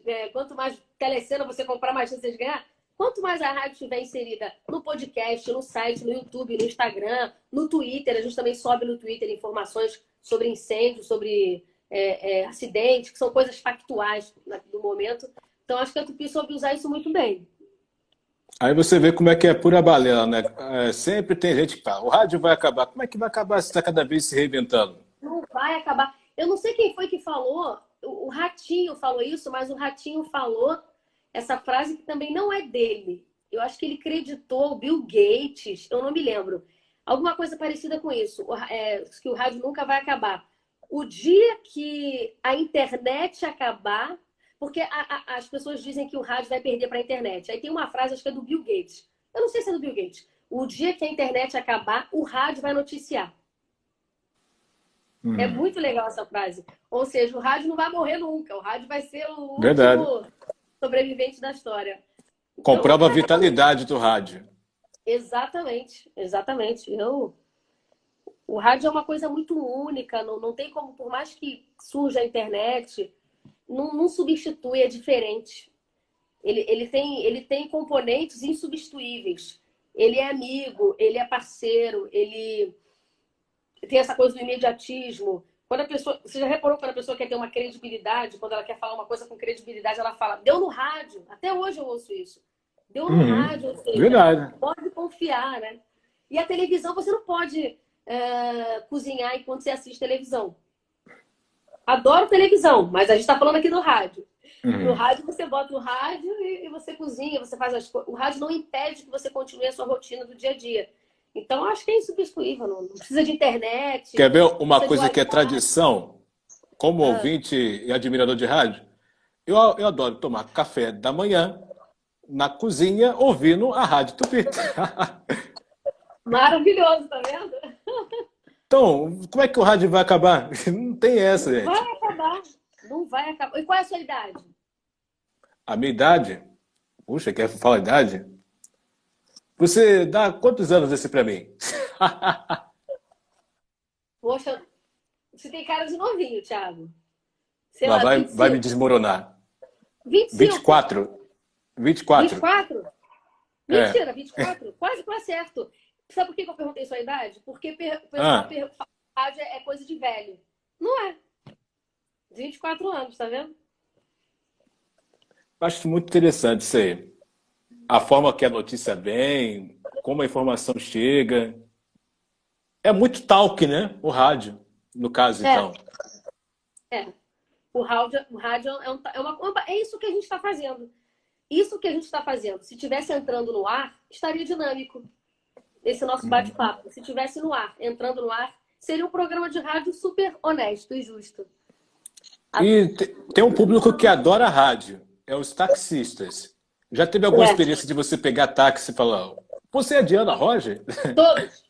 telecena você comprar, mais chances de ganhar. Quanto mais a rádio estiver inserida no podcast, no site, no YouTube, no Instagram, no Twitter, a gente também sobe no Twitter informações sobre incêndio, sobre acidente, que são coisas factuais do momento. Então, acho que a Tupi soube usar isso muito bem. Aí você vê como é que é pura balela, né? Sempre tem gente que fala, o rádio vai acabar. Como é que vai acabar se está cada vez se reinventando? Não vai acabar. Eu não sei quem foi que falou, o Ratinho falou isso, mas o Ratinho falou essa frase que também não é dele. Eu acho que ele creditou o Bill Gates, eu não me lembro. Alguma coisa parecida com isso, que o rádio nunca vai acabar. O dia que a internet acabar, porque as pessoas dizem que o rádio vai perder para a internet. Aí tem uma frase, acho que é do Bill Gates. Eu não sei se é do Bill Gates. O dia que a internet acabar, o rádio vai noticiar. É muito legal essa frase. Ou seja, o rádio não vai morrer nunca. O rádio vai ser o último sobrevivente da história. Então, comprova a vitalidade do rádio. Exatamente, exatamente. O rádio é uma coisa muito única, não tem como, por mais que surja a internet, não substitui, é diferente. Ele tem componentes insubstituíveis. Ele é amigo, ele é parceiro, ele tem essa coisa do imediatismo. Quando a pessoa, você já reparou quando a pessoa quer ter uma credibilidade, quando ela quer falar uma coisa com credibilidade, ela fala, deu no rádio. Até hoje eu ouço isso. Deu no rádio, ou seja, verdade. Pode confiar, né? E a televisão, você não pode cozinhar enquanto você assiste televisão. Adoro televisão, mas a gente está falando aqui do rádio. No rádio, você bota o rádio e você cozinha, você faz as coisas. O rádio não impede que você continue a sua rotina do dia a dia. Então, acho que é insubstituível. Não precisa de internet. Quer ver uma coisa que é tradição? Como ouvinte e admirador de rádio, eu adoro tomar café da manhã na cozinha ouvindo a Rádio Tupi. Maravilhoso, tá vendo? Então, como é que o rádio vai acabar? Não tem essa, gente. Vai acabar. Não vai acabar. E qual é a sua idade? A minha idade? Puxa, quer falar a idade? Você dá quantos anos esse pra mim? Poxa, você tem cara de novinho, Thiago. Sei Lá lá, vai me desmoronar. 25. 24. 24. 24? Mentira, 24? Quase certo. Sabe por que eu perguntei sua idade? Porque o pessoal pergunta que rádio é coisa de velho. Não é. 24 anos, tá vendo? Acho muito interessante isso aí. A forma que a notícia vem, como a informação chega. É muito talk, né? O rádio, no caso, então. O rádio é isso que a gente está fazendo. Isso que a gente está fazendo. Se tivesse entrando no ar, estaria dinâmico. Esse nosso bate-papo. Se tivesse no ar, entrando no ar, seria um programa de rádio super honesto e justo. E tem um público que adora rádio. É os taxistas. Já teve alguma experiência de você pegar táxi e falar, você é Diana Roger? Todos.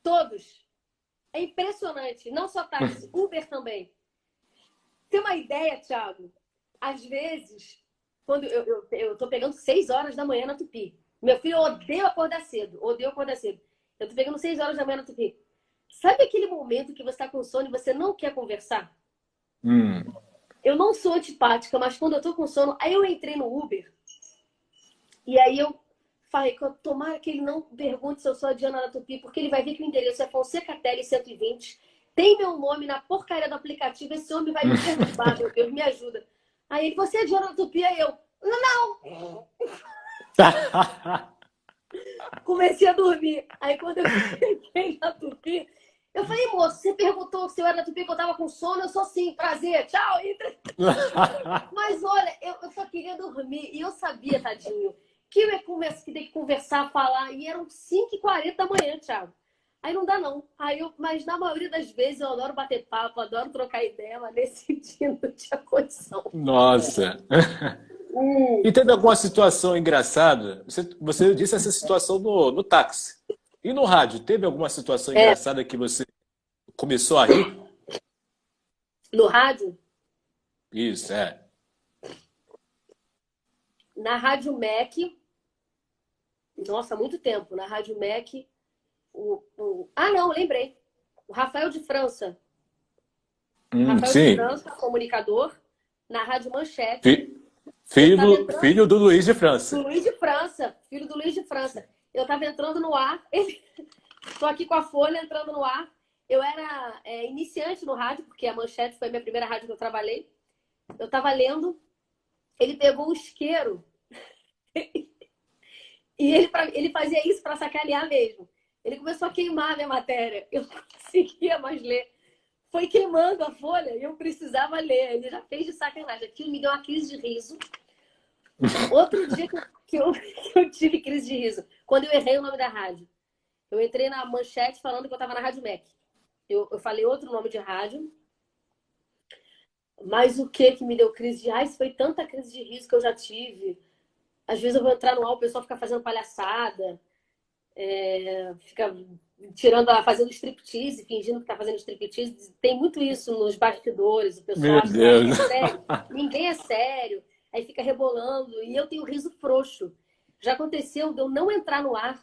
Todos. É impressionante. Não só táxi, Uber também. Tem uma ideia, Thiago? Às vezes, quando eu tô pegando 6 horas da manhã na Tupi. Meu filho odeia acordar cedo. Eu tô pegando 6 horas da manhã na Tupi. Sabe aquele momento que você tá com sono e você não quer conversar? Eu não sou antipática, mas quando eu tô com sono, aí eu entrei no Uber e aí eu falei, tomara que ele não pergunte se eu sou a Diana da Tupi, porque ele vai ver que o endereço é Fonseca Tele 120, tem meu nome na porcaria do aplicativo, esse homem vai me perturbar, meu Deus, me ajuda. Aí ele, você é a Diana da Tupi? Aí eu, não! Comecei a dormir. Aí quando eu cheguei na Tupi, eu falei, moço, você perguntou se eu era da Tupi, que eu tava com sono, eu sou sim, prazer, tchau. Mas olha, eu só queria dormir. E eu sabia, tadinho, que eu ia que ter que conversar, falar. E eram 5h40 da manhã, Thiago. Aí não dá não. Mas na maioria das vezes eu adoro bater papo, adoro trocar ideia, mas nesse dia não tinha condição. Nossa! E teve alguma situação engraçada? Você disse essa situação no táxi. E no rádio, teve alguma situação engraçada que você começou a rir? No rádio? Isso, Na Rádio MEC. Nossa, há muito tempo. Na Rádio MEC. Não, lembrei. O Rafael de França. De França, comunicador. Na Rádio Manchete. Filho do Luiz de França. Filho do Luiz de França. Eu estava entrando no ar. Estou aqui com a folha entrando no ar. eu era iniciante no rádio, porque a Manchete foi a minha primeira rádio que eu trabalhei. Eu estava lendo, ele pegou um isqueiro e ele fazia isso para sacanear mesmo. Ele começou a queimar a minha matéria. Eu não conseguia mais ler. Foi queimando a folha e eu precisava ler. Ele já fez de sacanagem. Aquilo me deu uma crise de riso. Outro dia que eu tive crise de riso, quando eu errei o nome da rádio. Eu entrei na Manchete falando que eu estava na Rádio MEC. Eu falei outro nome de rádio. Mas o que me deu crise de... Ai, isso foi tanta crise de riso que eu já tive. Às vezes eu vou entrar no ar, o pessoal fica fazendo palhaçada. Fica fazendo striptease, fingindo que tá fazendo striptease. Tem muito isso nos bastidores. O pessoal Meu acha que Deus. é sério. Ninguém é sério. Aí fica rebolando. E eu tenho riso frouxo. Já aconteceu de eu não entrar no ar.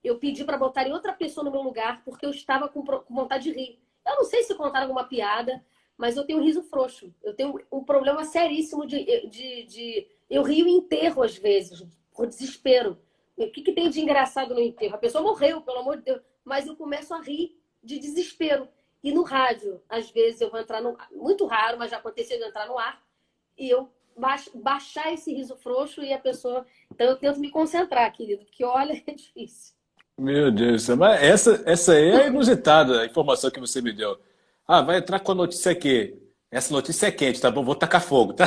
Eu pedi para botarem outra pessoa no meu lugar porque eu estava com vontade de rir. Eu não sei se contaram alguma piada, mas eu tenho riso frouxo. Eu tenho um problema seríssimo de... Eu rio em enterro, às vezes, por desespero. O que tem de engraçado no enterro? A pessoa morreu, pelo amor de Deus. Mas eu começo a rir de desespero. E no rádio, às vezes, eu vou entrar no... Muito raro, mas já aconteceu de eu entrar no ar. E eu baixar esse riso frouxo e a pessoa... Então eu tento me concentrar, querido. Porque, olha, é difícil. Meu Deus, mas essa aí é inusitada, a informação que você me deu. Ah, vai entrar com a notícia aqui. Essa notícia é quente, tá bom? Vou tacar fogo, tá?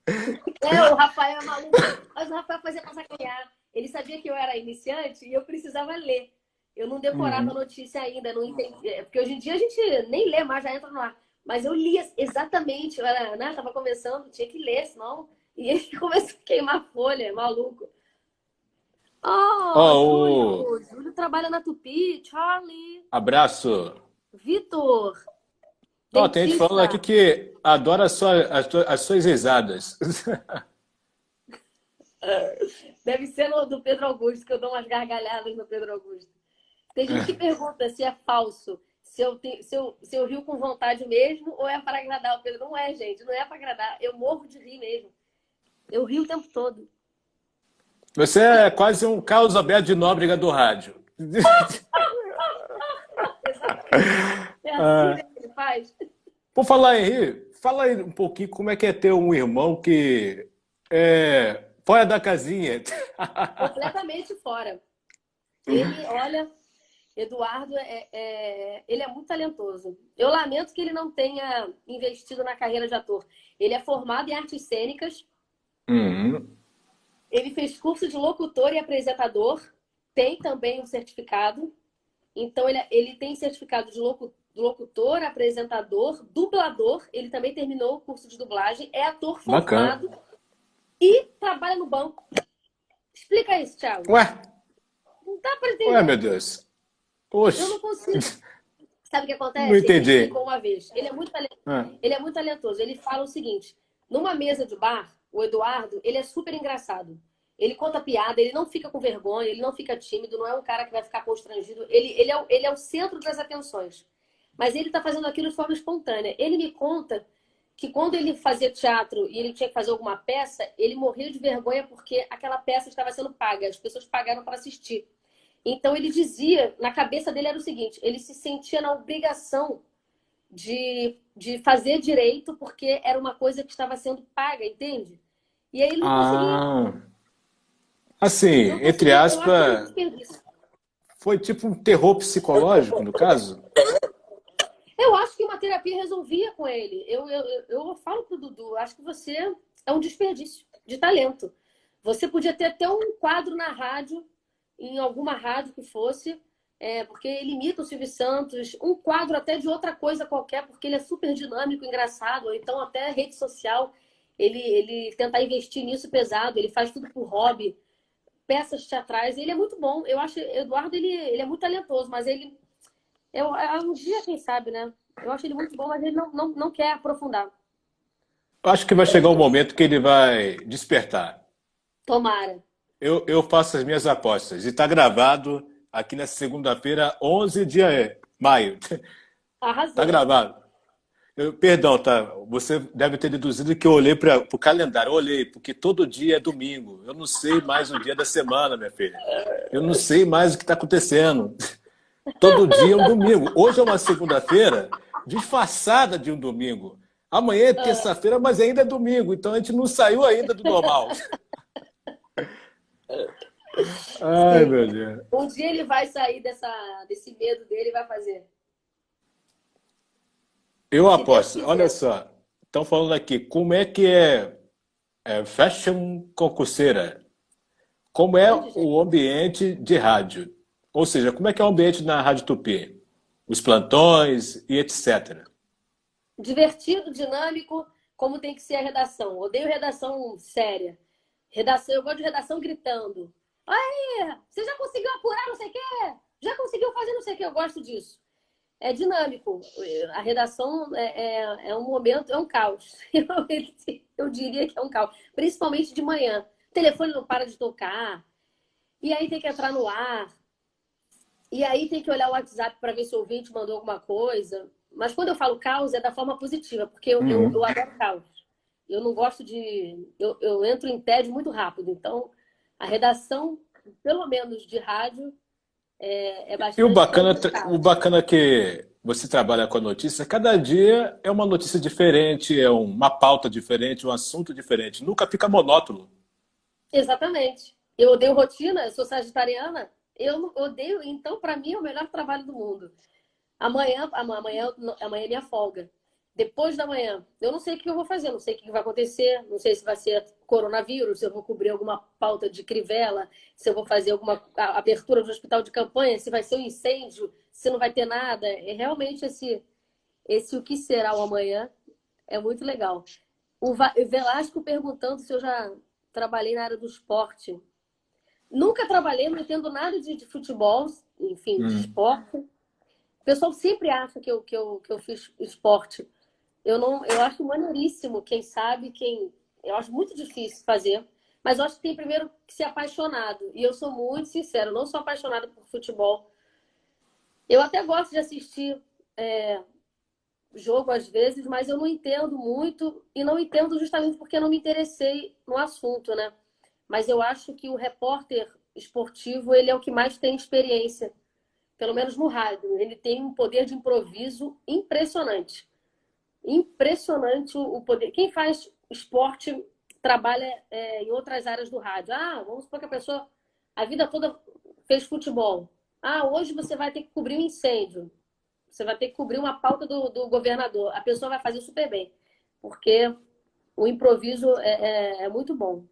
O Rafael é maluco. Mas o Rafael fazia pra sacanear. Ele sabia que eu era iniciante e eu precisava ler. Eu não decorava a notícia ainda, não entendia. Porque hoje em dia a gente nem lê mais, já entra no ar. Mas eu lia exatamente. Eu era, né, tava começando, tinha que ler, senão... E ele começou a queimar a folha, maluco. Ó, Júlio trabalha na Tupi. Charlie. abraço. Vitor. Ó, tem gente falando aqui que adora as suas risadas. Deve ser no do Pedro Augusto, que eu dou umas gargalhadas no Pedro Augusto. Tem gente que pergunta se é falso, se eu rio com vontade mesmo ou é para agradar o Pedro. Não é, gente, não é para agradar. Eu morro de rir mesmo. Eu rio o tempo todo. Você é quase um Carlos Alberto de Nóbrega do rádio. É assim que ele faz. Por falar em rir, fala aí um pouquinho como é que é ter um irmão que é fora da casinha. Completamente fora. Ele, olha, Eduardo, ele é muito talentoso. Eu lamento que ele não tenha investido na carreira de ator. Ele é formado em artes cênicas. Ele fez curso de locutor e apresentador. Tem também um certificado. Então, ele tem certificado de locutor, apresentador, dublador. Ele também terminou o curso de dublagem. É ator formado. Bacana. E trabalha no banco. Explica isso, Thiago. Ué? Não dá para entender. Ué, meu Deus. Poxa. Eu não consigo. Sabe o que acontece? Não entendi. Ele explicou uma vez. Ele é muito talentoso. Ele fala o seguinte. Numa mesa de bar, o Eduardo, ele é super engraçado. Ele conta piada, ele não fica com vergonha, ele não fica tímido, não é um cara que vai ficar constrangido. Ele é o centro das atenções. Mas ele está fazendo aquilo de forma espontânea. Ele me conta que quando ele fazia teatro e ele tinha que fazer alguma peça, ele morria de vergonha porque aquela peça estava sendo paga. As pessoas pagaram para assistir. Então ele dizia, na cabeça dele era o seguinte, ele se sentia na obrigação de fazer direito porque era uma coisa que estava sendo paga, entende? E aí ele não conseguia. Assim, entre aspas, foi tipo um terror psicológico, no caso? Eu acho que uma terapia resolvia com ele. Eu falo pro Dudu, acho que você é um desperdício de talento. Você podia ter até um quadro na rádio, em alguma rádio que fosse, porque ele imita o Silvio Santos, um quadro até de outra coisa qualquer, porque ele é super dinâmico, engraçado, ou então até rede social, ele tentar investir nisso pesado, ele faz tudo por hobby, peças teatrais, ele é muito bom. Eu acho, Eduardo, ele é muito talentoso, mas ele... um dia, quem sabe, né? Eu acho ele muito bom, mas ele não quer aprofundar. Eu acho que vai chegar um momento que ele vai despertar. Tomara. Eu faço as minhas apostas. E está gravado aqui na segunda-feira, 11 de maio. Arrasou. Está gravado. Perdão, tá? Você deve ter deduzido que eu olhei para o calendário. Eu olhei, porque todo dia é domingo. Eu não sei mais o dia da semana, minha filha. Eu não sei mais o que está acontecendo. Todo dia é um domingo. Hoje é uma segunda-feira disfarçada de um domingo. Amanhã é Ah, terça-feira, mas ainda é domingo. Então a gente não saiu ainda do normal. Ai, sim. meu Deus. Um dia ele vai sair desse medo dele e vai fazer. Eu Se Deus aposto. Olha quiser. só. Estão falando aqui. Como é que é fashion concurseira? Como é Onde, gente? o ambiente de rádio? Ou seja, como é que é o ambiente na Rádio Tupi? Os plantões e etc. Divertido, dinâmico, como tem que ser a redação. Odeio redação séria. Redação, eu gosto de redação gritando. Aí, você já conseguiu apurar não sei o quê? Já conseguiu fazer não sei o quê? Eu gosto disso. É dinâmico. A redação é um momento, é um caos. Eu diria que é um caos. Principalmente de manhã. O telefone não para de tocar. E aí tem que entrar no ar. E aí tem que olhar o WhatsApp para ver se o ouvinte mandou alguma coisa. Mas quando eu falo caos, é da forma positiva, porque eu Uhum. adoro caos. Eu não gosto de. Eu entro em tédio muito rápido. Então, a redação, pelo menos de rádio, é E o bastante bacana, o caos. bacana é que você trabalha com a notícia, cada dia é uma notícia diferente, é uma pauta diferente, um assunto diferente. Nunca fica monótono. Exatamente. Eu odeio rotina, eu sou sagitariana, eu odeio. Então, para mim, é o melhor trabalho do mundo. Amanhã é minha folga. Depois da manhã, eu não sei o que eu vou fazer, não sei o que vai acontecer, não sei se vai ser coronavírus, se eu vou cobrir alguma pauta de Crivella, se eu vou fazer alguma abertura de hospital de campanha, se vai ser um incêndio, se não vai ter nada. É realmente esse o que será o amanhã é muito legal. O Velasco perguntando se eu já trabalhei na área do esporte. Nunca trabalhei, não entendo nada de futebol, enfim, de Hum. esporte. O pessoal sempre acha que eu fiz esporte. Eu não, eu acho maneiríssimo, quem sabe, eu acho muito difícil fazer, mas eu acho que tem primeiro que ser apaixonado. E eu sou muito sincera, eu não sou apaixonada por futebol. Eu até gosto de assistir jogo às vezes, mas eu não entendo muito e não entendo justamente porque eu não me interessei no assunto, né? Mas eu acho que o repórter esportivo, ele é o que mais tem experiência, pelo menos no rádio. Ele tem um poder de improviso impressionante. Impressionante o poder. Quem faz esporte trabalha em outras áreas do rádio. Ah, vamos supor que a pessoa a vida toda fez futebol. Ah, hoje você vai ter que cobrir um incêndio. Você vai ter que cobrir uma pauta do governador. A pessoa vai fazer super bem, porque o improviso é muito bom.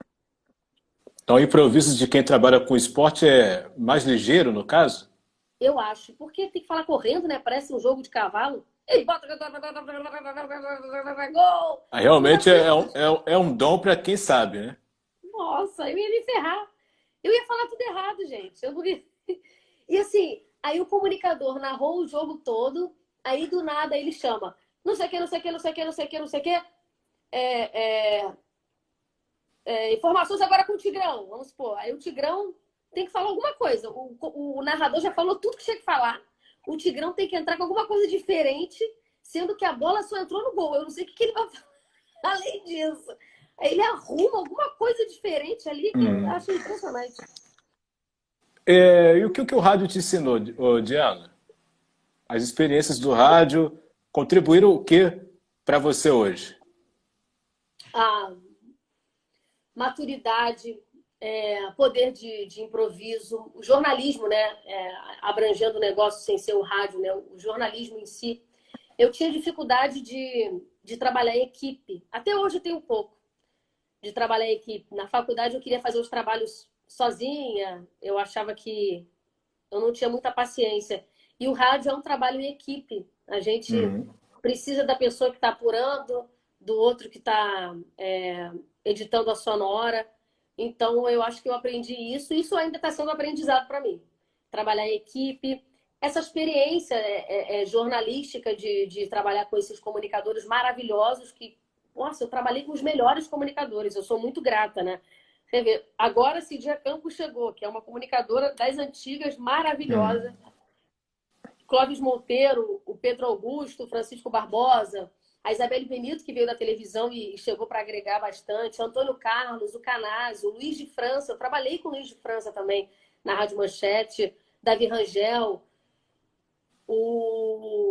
Então, o improviso de quem trabalha com esporte é mais ligeiro, no caso? Eu acho. Porque tem que falar correndo, né? Parece um jogo de cavalo. Ele bota gol! Ah, E realmente assim, é um dom para quem sabe, né? nossa, eu ia me ferrar. Eu ia falar tudo errado, gente. Eu não ia... E assim, aí o comunicador narrou o jogo todo, aí do nada ele chama. Não sei o que, não sei o que, não sei o que, não sei o que, não sei o que. É, é, informações agora com o Tigrão, vamos supor. Aí o Tigrão tem que falar alguma coisa. O narrador já falou tudo que tinha que falar. O Tigrão tem que entrar com alguma coisa diferente, sendo que a bola só entrou no gol. Eu não sei o que ele vai falar além disso. Aí ele arruma alguma coisa diferente ali que eu Hum. acho impressionante. E o que o rádio te ensinou, Diana? As experiências do rádio contribuíram o que para você hoje? A maturidade, poder de improviso, o jornalismo, né? Abrangendo o negócio sem ser o rádio, né? O jornalismo em si. Eu tinha dificuldade de trabalhar em equipe. Até hoje eu tenho um pouco de trabalhar em equipe. Na faculdade eu queria fazer os trabalhos sozinha, eu achava que eu não tinha muita paciência. E o rádio é um trabalho em equipe. A gente Uhum. precisa da pessoa que está apurando, do outro que está editando a sonora. Então, eu acho que eu aprendi isso. Isso ainda está sendo aprendizado para mim. Trabalhar em equipe. Essa experiência jornalística de trabalhar com esses comunicadores maravilhosos que, nossa, eu trabalhei com os melhores comunicadores. Eu sou muito grata, né? Você vê, agora Cidia Campos chegou, que é uma comunicadora das antigas, Uhum. maravilhosa. Clóvis Monteiro, o Pedro Augusto, o Francisco Barbosa, a Isabelle Benito, que veio da televisão e chegou para agregar bastante, o Antônio Carlos, o Canásio, o Luiz de França, eu trabalhei com o Luiz de França também na Rádio Manchete, Davi Rangel.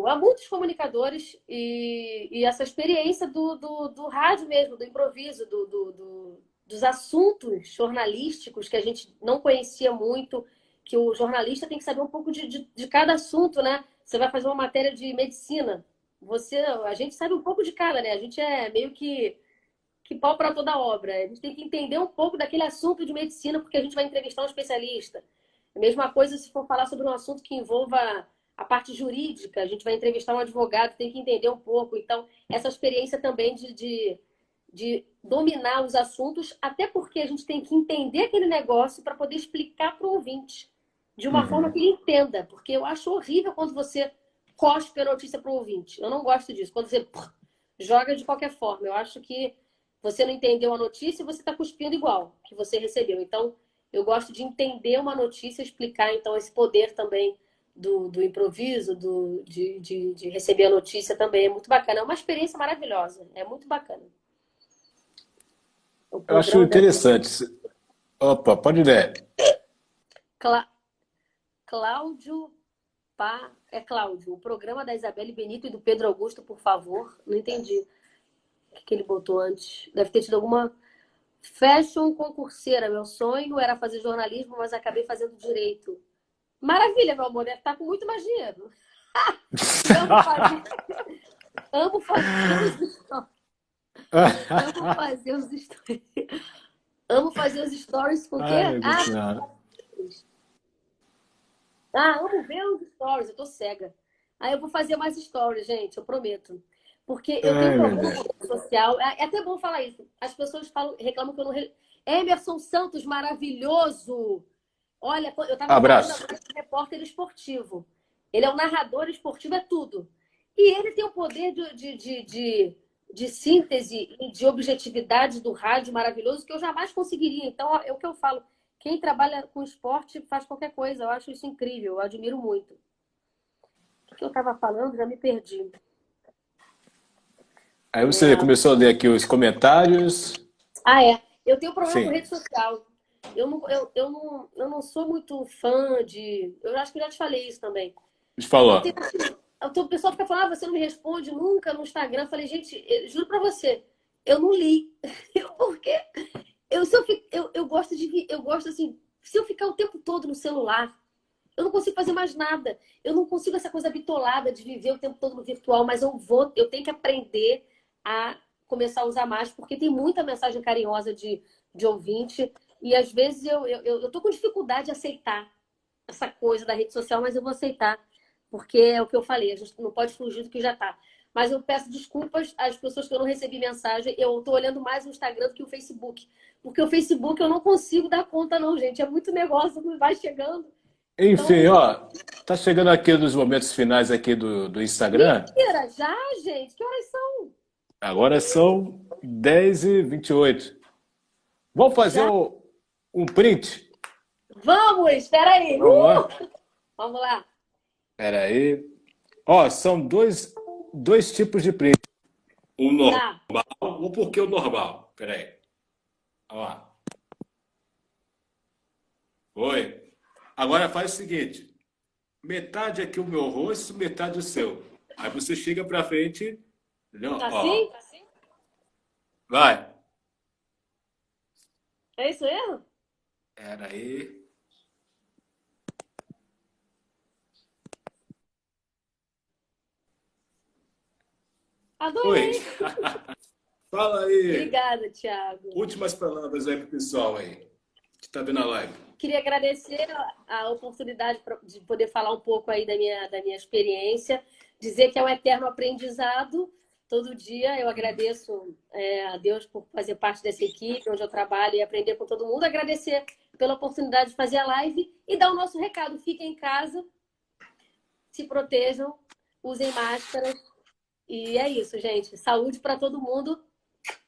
há muitos comunicadores e essa experiência do rádio mesmo, do improviso, dos assuntos jornalísticos que a gente não conhecia muito, que o jornalista tem que saber um pouco de cada assunto, né? Você vai fazer uma matéria de medicina, a gente sabe um pouco de cada, né? A gente é meio que pau para toda obra. A gente tem que entender um pouco daquele assunto de medicina, porque a gente vai entrevistar um especialista. A mesma coisa se for falar sobre um assunto que envolva a parte jurídica, a gente vai entrevistar um advogado, tem que entender um pouco. Então, essa experiência também de dominar os assuntos, até porque a gente tem que entender aquele negócio para poder explicar para o ouvinte de uma forma que ele entenda. Porque eu acho horrível quando você cospe a notícia para o ouvinte. Eu não gosto disso. Quando você joga de qualquer forma. Eu acho que você não entendeu a notícia e você está cuspindo igual que você recebeu. Então, eu gosto de entender uma notícia, explicar, então, esse poder também do improviso, de receber a notícia também. É muito bacana. É uma experiência maravilhosa. É muito bacana. Eu acho interessante. Opa, pode ler. Cláudio É Cláudio. O programa da Isabelle Benito e do Pedro Augusto, por favor. Não entendi o que ele botou antes. Deve ter tido alguma... Fashion concurseira. Meu sonho era fazer jornalismo, mas acabei fazendo direito. Maravilha, meu amor. Deve estar com muito mais dinheiro. Amo fazer os stories. Amo fazer os stories. Amo fazer os stories com o quê? Amo ver os stories. Eu tô cega. Aí eu vou fazer mais stories, gente. Eu prometo. Porque eu tenho problema com rede social. É até bom falar isso. As pessoas reclamam que eu não... Emerson Santos, maravilhoso! Olha, eu estava falando com um repórter esportivo. Ele é um narrador esportivo, é tudo. E ele tem o poder de síntese e de objetividade do rádio maravilhoso que eu jamais conseguiria. Então, é o que eu falo. Quem trabalha com esporte faz qualquer coisa. Eu acho isso incrível. Eu admiro muito. O que eu estava falando? Já me perdi. Aí você começou a ler aqui os comentários. Eu tenho problema com rede social. Eu não sou muito fã de... Eu acho que eu já te falei isso também. Falou. O pessoal fica falando, você não me responde nunca no Instagram. Eu falei, gente, juro pra você, eu não li. Porque eu gosto assim, se eu ficar o tempo todo no celular, eu não consigo fazer mais nada. Eu não consigo essa coisa bitolada de viver o tempo todo no virtual, mas eu tenho que aprender a começar a usar mais, porque tem muita mensagem carinhosa de ouvinte, e às vezes eu tô com dificuldade de aceitar essa coisa da rede social, mas eu vou aceitar, porque é o que eu falei, a gente não pode fugir do que já tá. Mas eu peço desculpas às pessoas que eu não recebi mensagem, eu tô olhando mais o Instagram do que o Facebook, porque o Facebook eu não consigo dar conta não, gente, é muito negócio, não vai chegando. Enfim, então... tá chegando aqui nos momentos finais aqui do Instagram. Mentira, já, gente? Que horas são? Agora são 10h28. Vamos fazer um print? Vamos, espera aí. Vamos lá. Espera aí. São dois tipos de print. O normal. O porquê o normal? Espera aí. Vamos lá. Oi. Agora faz o seguinte. Metade aqui o meu rosto, metade o seu. Aí você chega pra frente... Assim? Vai. É isso mesmo? Pera aí. Adorei. Oi. Fala aí. Obrigada, Thiago. Últimas palavras aí pro pessoal aí, que tá vendo a live. Queria agradecer a oportunidade de poder falar um pouco aí da minha experiência. Dizer que é um eterno aprendizado. Todo dia eu agradeço a Deus por fazer parte dessa equipe onde eu trabalho e aprender com todo mundo. Agradecer pela oportunidade de fazer a live e dar o nosso recado. Fiquem em casa, se protejam, usem máscaras. E é isso, gente. Saúde para todo mundo.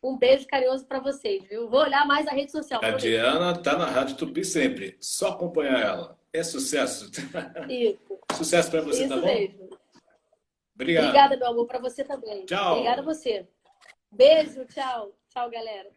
Um beijo carinhoso para vocês, viu? Vou olhar mais a rede social. A Diana tá na Rádio Tupi sempre. Só acompanhar ela. É sucesso. Isso. Sucesso para você, isso tá bom? Mesmo. Obrigado. Obrigada, meu amor, para você também. Tchau. Obrigada a você. Beijo, tchau. Tchau, galera.